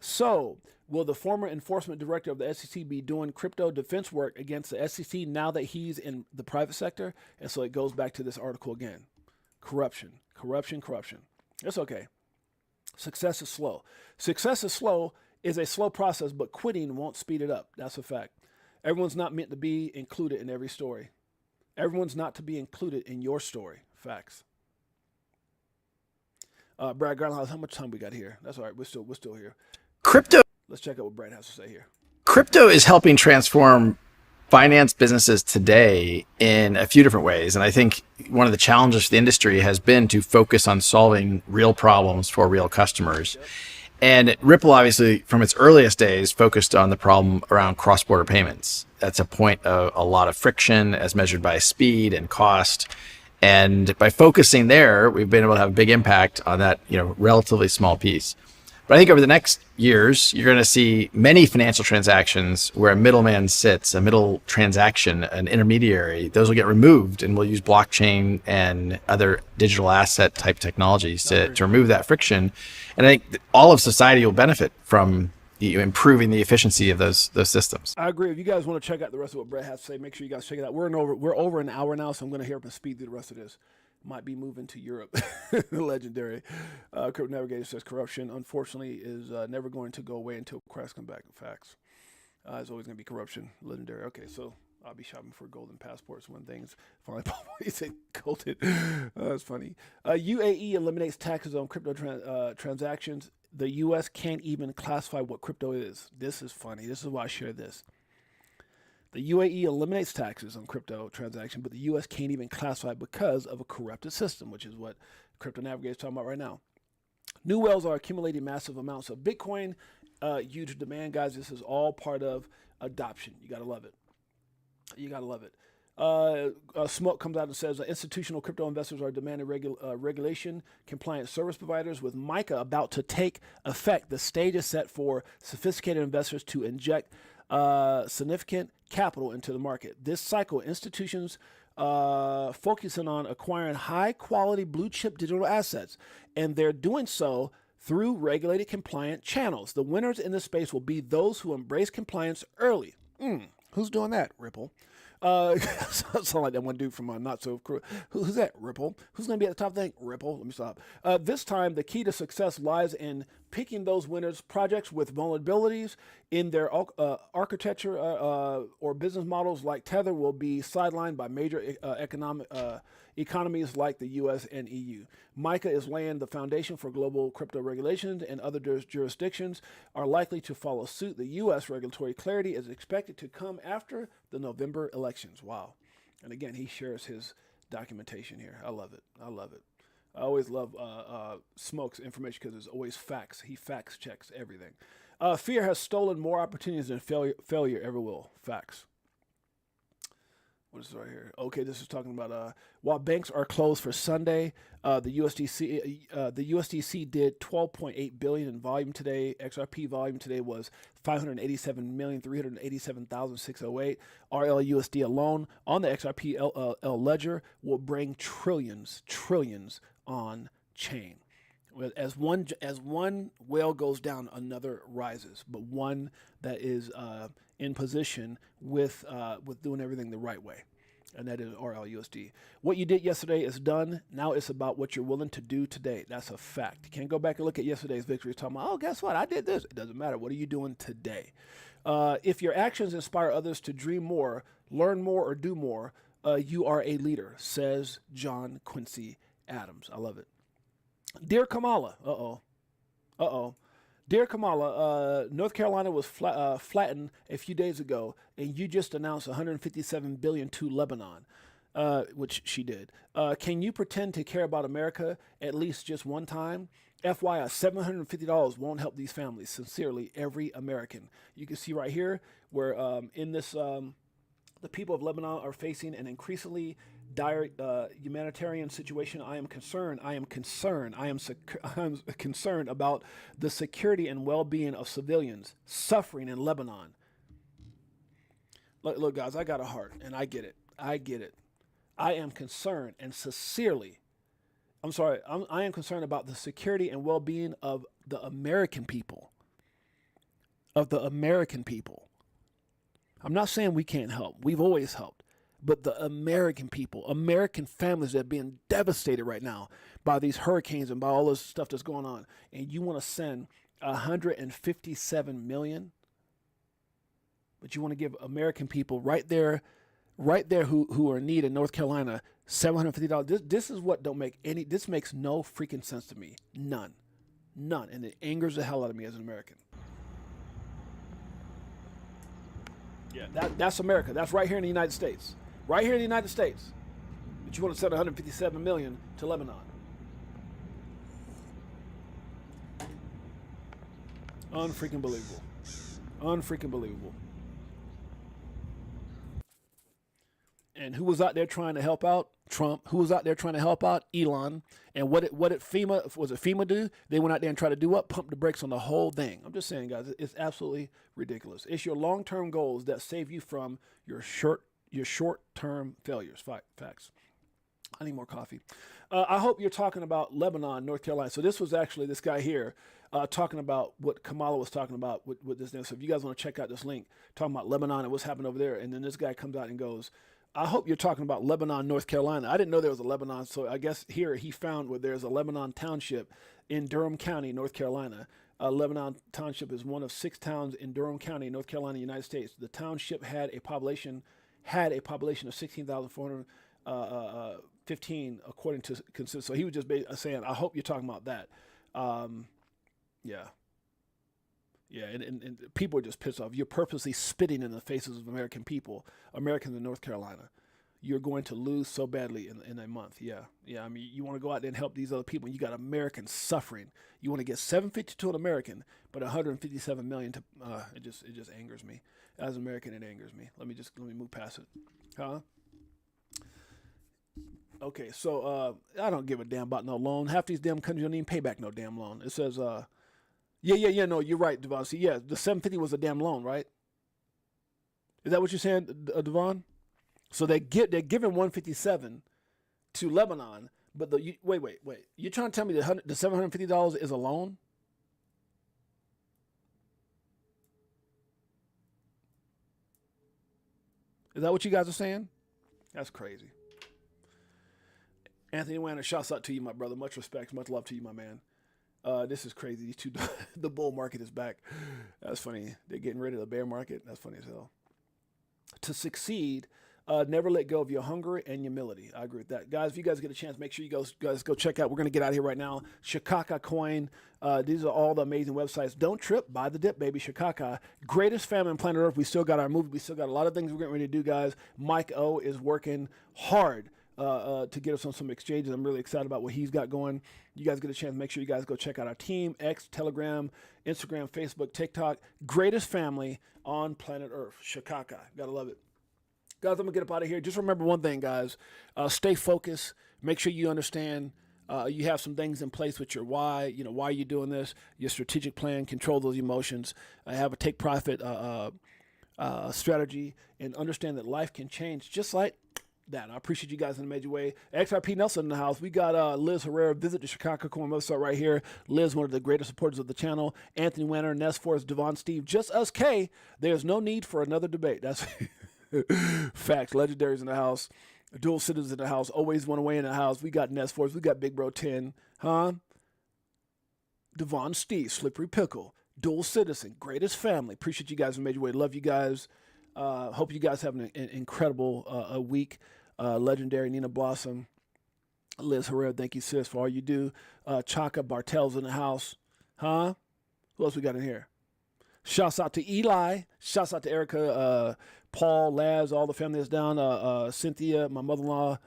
So, will the former enforcement director of the SEC be doing crypto defense work against the SEC now that he's in the private sector? And so it goes back to this article again. Corruption. It's okay. Success is slow. Success is a slow process, but quitting won't speed it up. That's a fact. Everyone's not meant to be included in every story. Everyone's not to be included in your story. Facts. Brad Garland, how much time we got here? That's all right. We're still here. Crypto. Let's check out what Brad has to say here. Crypto is helping transform finance businesses today in a few different ways. And I think one of the challenges for the industry has been to focus on solving real problems for real customers. And Ripple, obviously, from its earliest days, focused on the problem around cross-border payments. That's a point of a lot of friction as measured by speed and cost. And by focusing there, we've been able to have a big impact on that, relatively small piece. But I think over the next years, you're going to see many financial transactions where a middleman sits, a middle transaction, an intermediary. Those will get removed, and we'll use blockchain and other digital asset type technologies to remove that friction. And I think all of society will benefit from improving the efficiency of those systems. I agree. If you guys want to check out the rest of what Brett has to say, make sure you guys check it out. We're over an hour now, so I'm going to hurry up and speed through the rest of this. Might be moving to Europe. Legendary. Crypto Navigator says corruption, unfortunately, is never going to go away until Christ come back. Facts. There's always going to be corruption. Legendary. Okay, so I'll be shopping for golden passports when things finally pop. He said golden. That's funny. UAE eliminates taxes on crypto transactions. The U.S. can't even classify what crypto is. This is funny. This is why I share this. The UAE eliminates taxes on crypto transactions, but the U.S. can't even classify it because of a corrupted system, which is what Crypto Navigator is talking about right now. New whales are accumulating massive amounts of Bitcoin. Huge demand, guys. This is all part of adoption. You got to love it. You got to love it. Smoke comes out and says institutional crypto investors are demanding regulation compliant service providers. With MiCA about to take effect, the stage is set for sophisticated investors to inject significant capital into the market. This cycle, institutions focusing on acquiring high quality blue chip digital assets, and they're doing so through regulated compliant channels. The winners in this space will be those who embrace compliance early. Who's doing that? Ripple. Sound like that one dude from Not So Crew. Who's that? Ripple. Who's going to be at the top thing? Ripple. Let me stop. This time, the key to success lies in picking those winners. Projects with vulnerabilities in their architecture or business models like Tether will be sidelined by major economies like the U.S. and EU. MiCA is laying the foundation for global crypto regulations, and other jurisdictions are likely to follow suit. The U.S. regulatory clarity is expected to come after the November elections. Wow. And again, he shares his documentation here. I love it. I love it. I always love Smoke's information because it's always facts. He facts checks everything. Fear has stolen more opportunities than failure ever will. Facts. What is this right here? Okay, this is talking about while banks are closed for Sunday, the USDC did 12.8 billion in volume today. XRP volume today was 587,387,608. RLUSD alone on the XRP ledger will bring trillions on chain. As one whale goes down, another rises, but one that is in position with doing everything the right way, and that is RLUSD. What you did yesterday is done. Now it's about what you're willing to do today. That's a fact. You can't go back and look at yesterday's victory talking about, oh, guess what? I did this. It doesn't matter. What are you doing today? If your actions inspire others to dream more, learn more, or do more, you are a leader, says John Quincy Adams. I love it. Dear Kamala, Dear Kamala, North Carolina was flattened a few days ago, and you just announced $157 billion to Lebanon, which she did. Can you pretend to care about America at least just one time? FYI, $750 won't help these families. Sincerely, every American. You can see right here where in this, the people of Lebanon are facing an increasingly dire humanitarian situation. I am concerned about the security and well-being of civilians suffering in Lebanon. Look, guys, I got a heart, and I get it. I am concerned, and sincerely, I am concerned about the security and well-being of the American people. I'm not saying we can't help. We've always helped. But the American people, American families that are being devastated right now by these hurricanes and by all this stuff that's going on, and you want to send $157 million, but you want to give American people right there who are in need in North Carolina $750. This is what this makes no freaking sense to me. None, and it angers the hell out of me as an American. Yeah, that's America. That's right here in the United States. Right here in the United States. But you want to send $157 million to Lebanon. Unfreaking believable. Unfreaking believable. And who was out there trying to help out? Trump. Who was out there trying to help out? Elon. And what did FEMA do? They went out there and tried to do what? Pump the brakes on the whole thing. I'm just saying, guys, it's absolutely ridiculous. It's your long-term goals that save you from your short-term failures. Facts. I need more coffee. I hope you're talking about Lebanon, North Carolina. So this was actually this guy here talking about what Kamala was talking about with this thing. So if you guys want to check out this link, talking about Lebanon and what's happening over there. And then this guy comes out and goes, I hope you're talking about Lebanon, North Carolina. I didn't know there was a Lebanon. So I guess here he found where there's a Lebanon township in Durham County, North Carolina. Lebanon Township is one of 6 towns in Durham County, North Carolina, United States. The township had a population of 16,415, according to consensus. So he was just saying, I hope you're talking about that. Yeah, and people are just pissed off. You're purposely spitting in the faces of American people, Americans in North Carolina. You're going to lose so badly in a month. Yeah. I mean, you want to go out there and help these other people. And you got Americans suffering. You want to get 750 to an American, but 157 million to. It just angers me. As an American, it angers me. Let me move past it. Huh? Okay, so I don't give a damn about no loan. Half these damn countries don't even pay back no damn loan. It says, no, you're right, Devon. See, yeah, the 750 was a damn loan, right? Is that what you're saying, Devon? So they're giving 157 to Lebanon, but wait. You're trying to tell me the $750 is a loan? Is that what you guys are saying? That's crazy. Anthony Wanner, shouts out to you, my brother. Much respect, much love to you, my man. This is crazy. These two, the bull market is back. That's funny. They're getting rid of the bear market. That's funny as hell. To succeed, never let go of your hunger and humility. I agree with that. Guys, if you guys get a chance, make sure you guys go check out. We're going to get out of here right now. Shikaka Coin. These are all the amazing websites. Don't trip. Buy the dip, baby. Shikaka. Greatest family on planet Earth. We still got our movie. We still got a lot of things we're getting ready to do, guys. Mike O is working hard to get us on some exchanges. I'm really excited about what he's got going. You guys get a chance, make sure you guys go check out our team, X, Telegram, Instagram, Facebook, TikTok. Greatest family on planet Earth. Shikaka. Gotta love it. Guys, I'm going to get up out of here. Just remember one thing, guys. Stay focused. Make sure you understand you have some things in place with your why. Why are you doing this? Your strategic plan. Control those emotions. Have a take profit strategy. And understand that life can change just like that. I appreciate you guys in a major way. XRP Nelson in the house. We got Liz Herrera. Visit the Chicago Coin website right here. Liz, one of the greatest supporters of the channel. Anthony Wanner, Ness Forrest, Devon Steve. Just us, K. There's no need for another debate. That's facts. Legendaries in the house. Dual citizens in the house. Always one away in the house. We got Ness Forrest. We got Big Bro 10. Huh? Devon Steve. Slippery Pickle. Dual citizen. Greatest family. Appreciate you guys in a major way. Love you guys. Hope you guys have an incredible week. Legendary Nina Blossom, Liz Herrera, thank you, sis, for all you do. Chaka Bartels in the house. Huh? Who else we got in here? Shouts out to Eli. Shouts out to Erica, Paul, Laz, all the family that's down. Cynthia, my mother-in-law,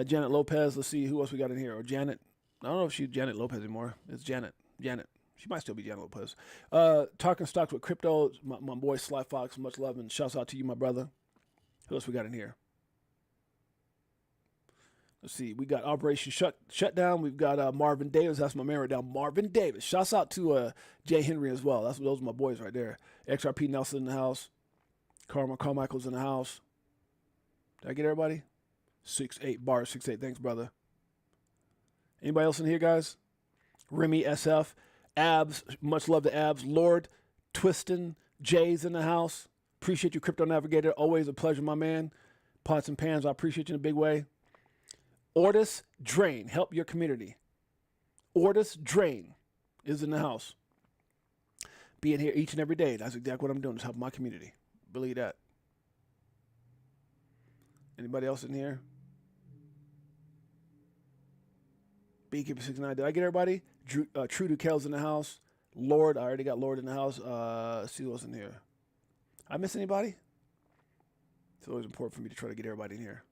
Janet Lopez. Let's see who else we got in here. Or Janet. I don't know if she's Janet Lopez anymore. It's Janet. She might still be Janet Lopez. Talking stocks with crypto. My boy Sly Fox. Much love and shouts out to you, my brother. Who else we got in here? Let's see. We got Operation Shutdown. We've got Marvin Davis. That's my man right now. Marvin Davis. Shouts out to Jay Henry as well. Those are my boys right there. XRP Nelson in the house. Carmichael's in the house. Did I get everybody? 6-8 bar 6-8. Thanks, brother. Anybody else in here, guys? Remy SF. Abs. Much love to Abs. Lord Twistin. Jay's in the house. Appreciate you, Crypto Navigator. Always a pleasure, my man. Pots and pans. I appreciate you in a big way. Ortis Drain, help your community. Ortis Drain is in the house. Being here each and every day. That's exactly what I'm doing, is helping my community. Believe that. Anybody else in here? Beekeeper69. Did I get everybody? True Dukel's in the house. Lord, I already got Lord in the house. Let's see what's in here. I miss anybody? It's always important for me to try to get everybody in here.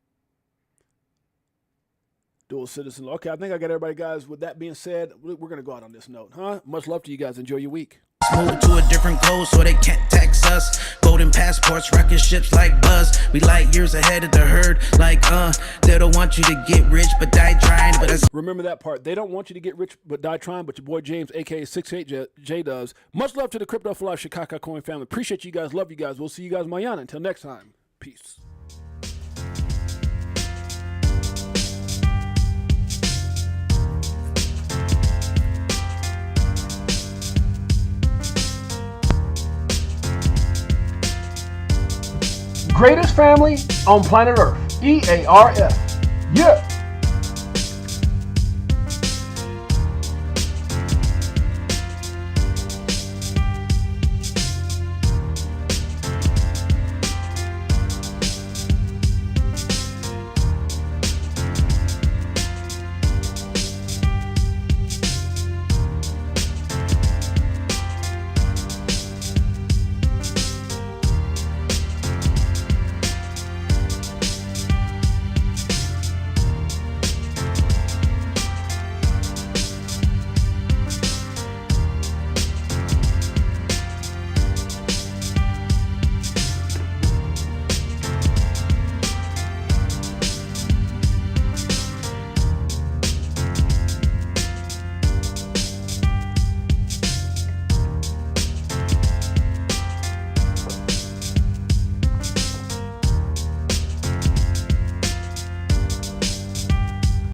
Dual citizen. Okay, I think I got everybody, guys. With that being said, we're going to go out on this note, huh? Much love to you guys. Enjoy your week. Move to a different code so they can't tax us. Golden passports, rocket ships like Buzz. We light years ahead of the herd, like they don't want you to get rich but die trying. But that's Remember that part. They don't want you to get rich but die trying, but your boy James, aka 68Jay, does. Much love to the Crypto for Life Chicago Coin family. Appreciate you guys. Love you guys. We'll see you guys mañana. Until next time. Peace. Greatest family on planet Earth. EARF. Yeah.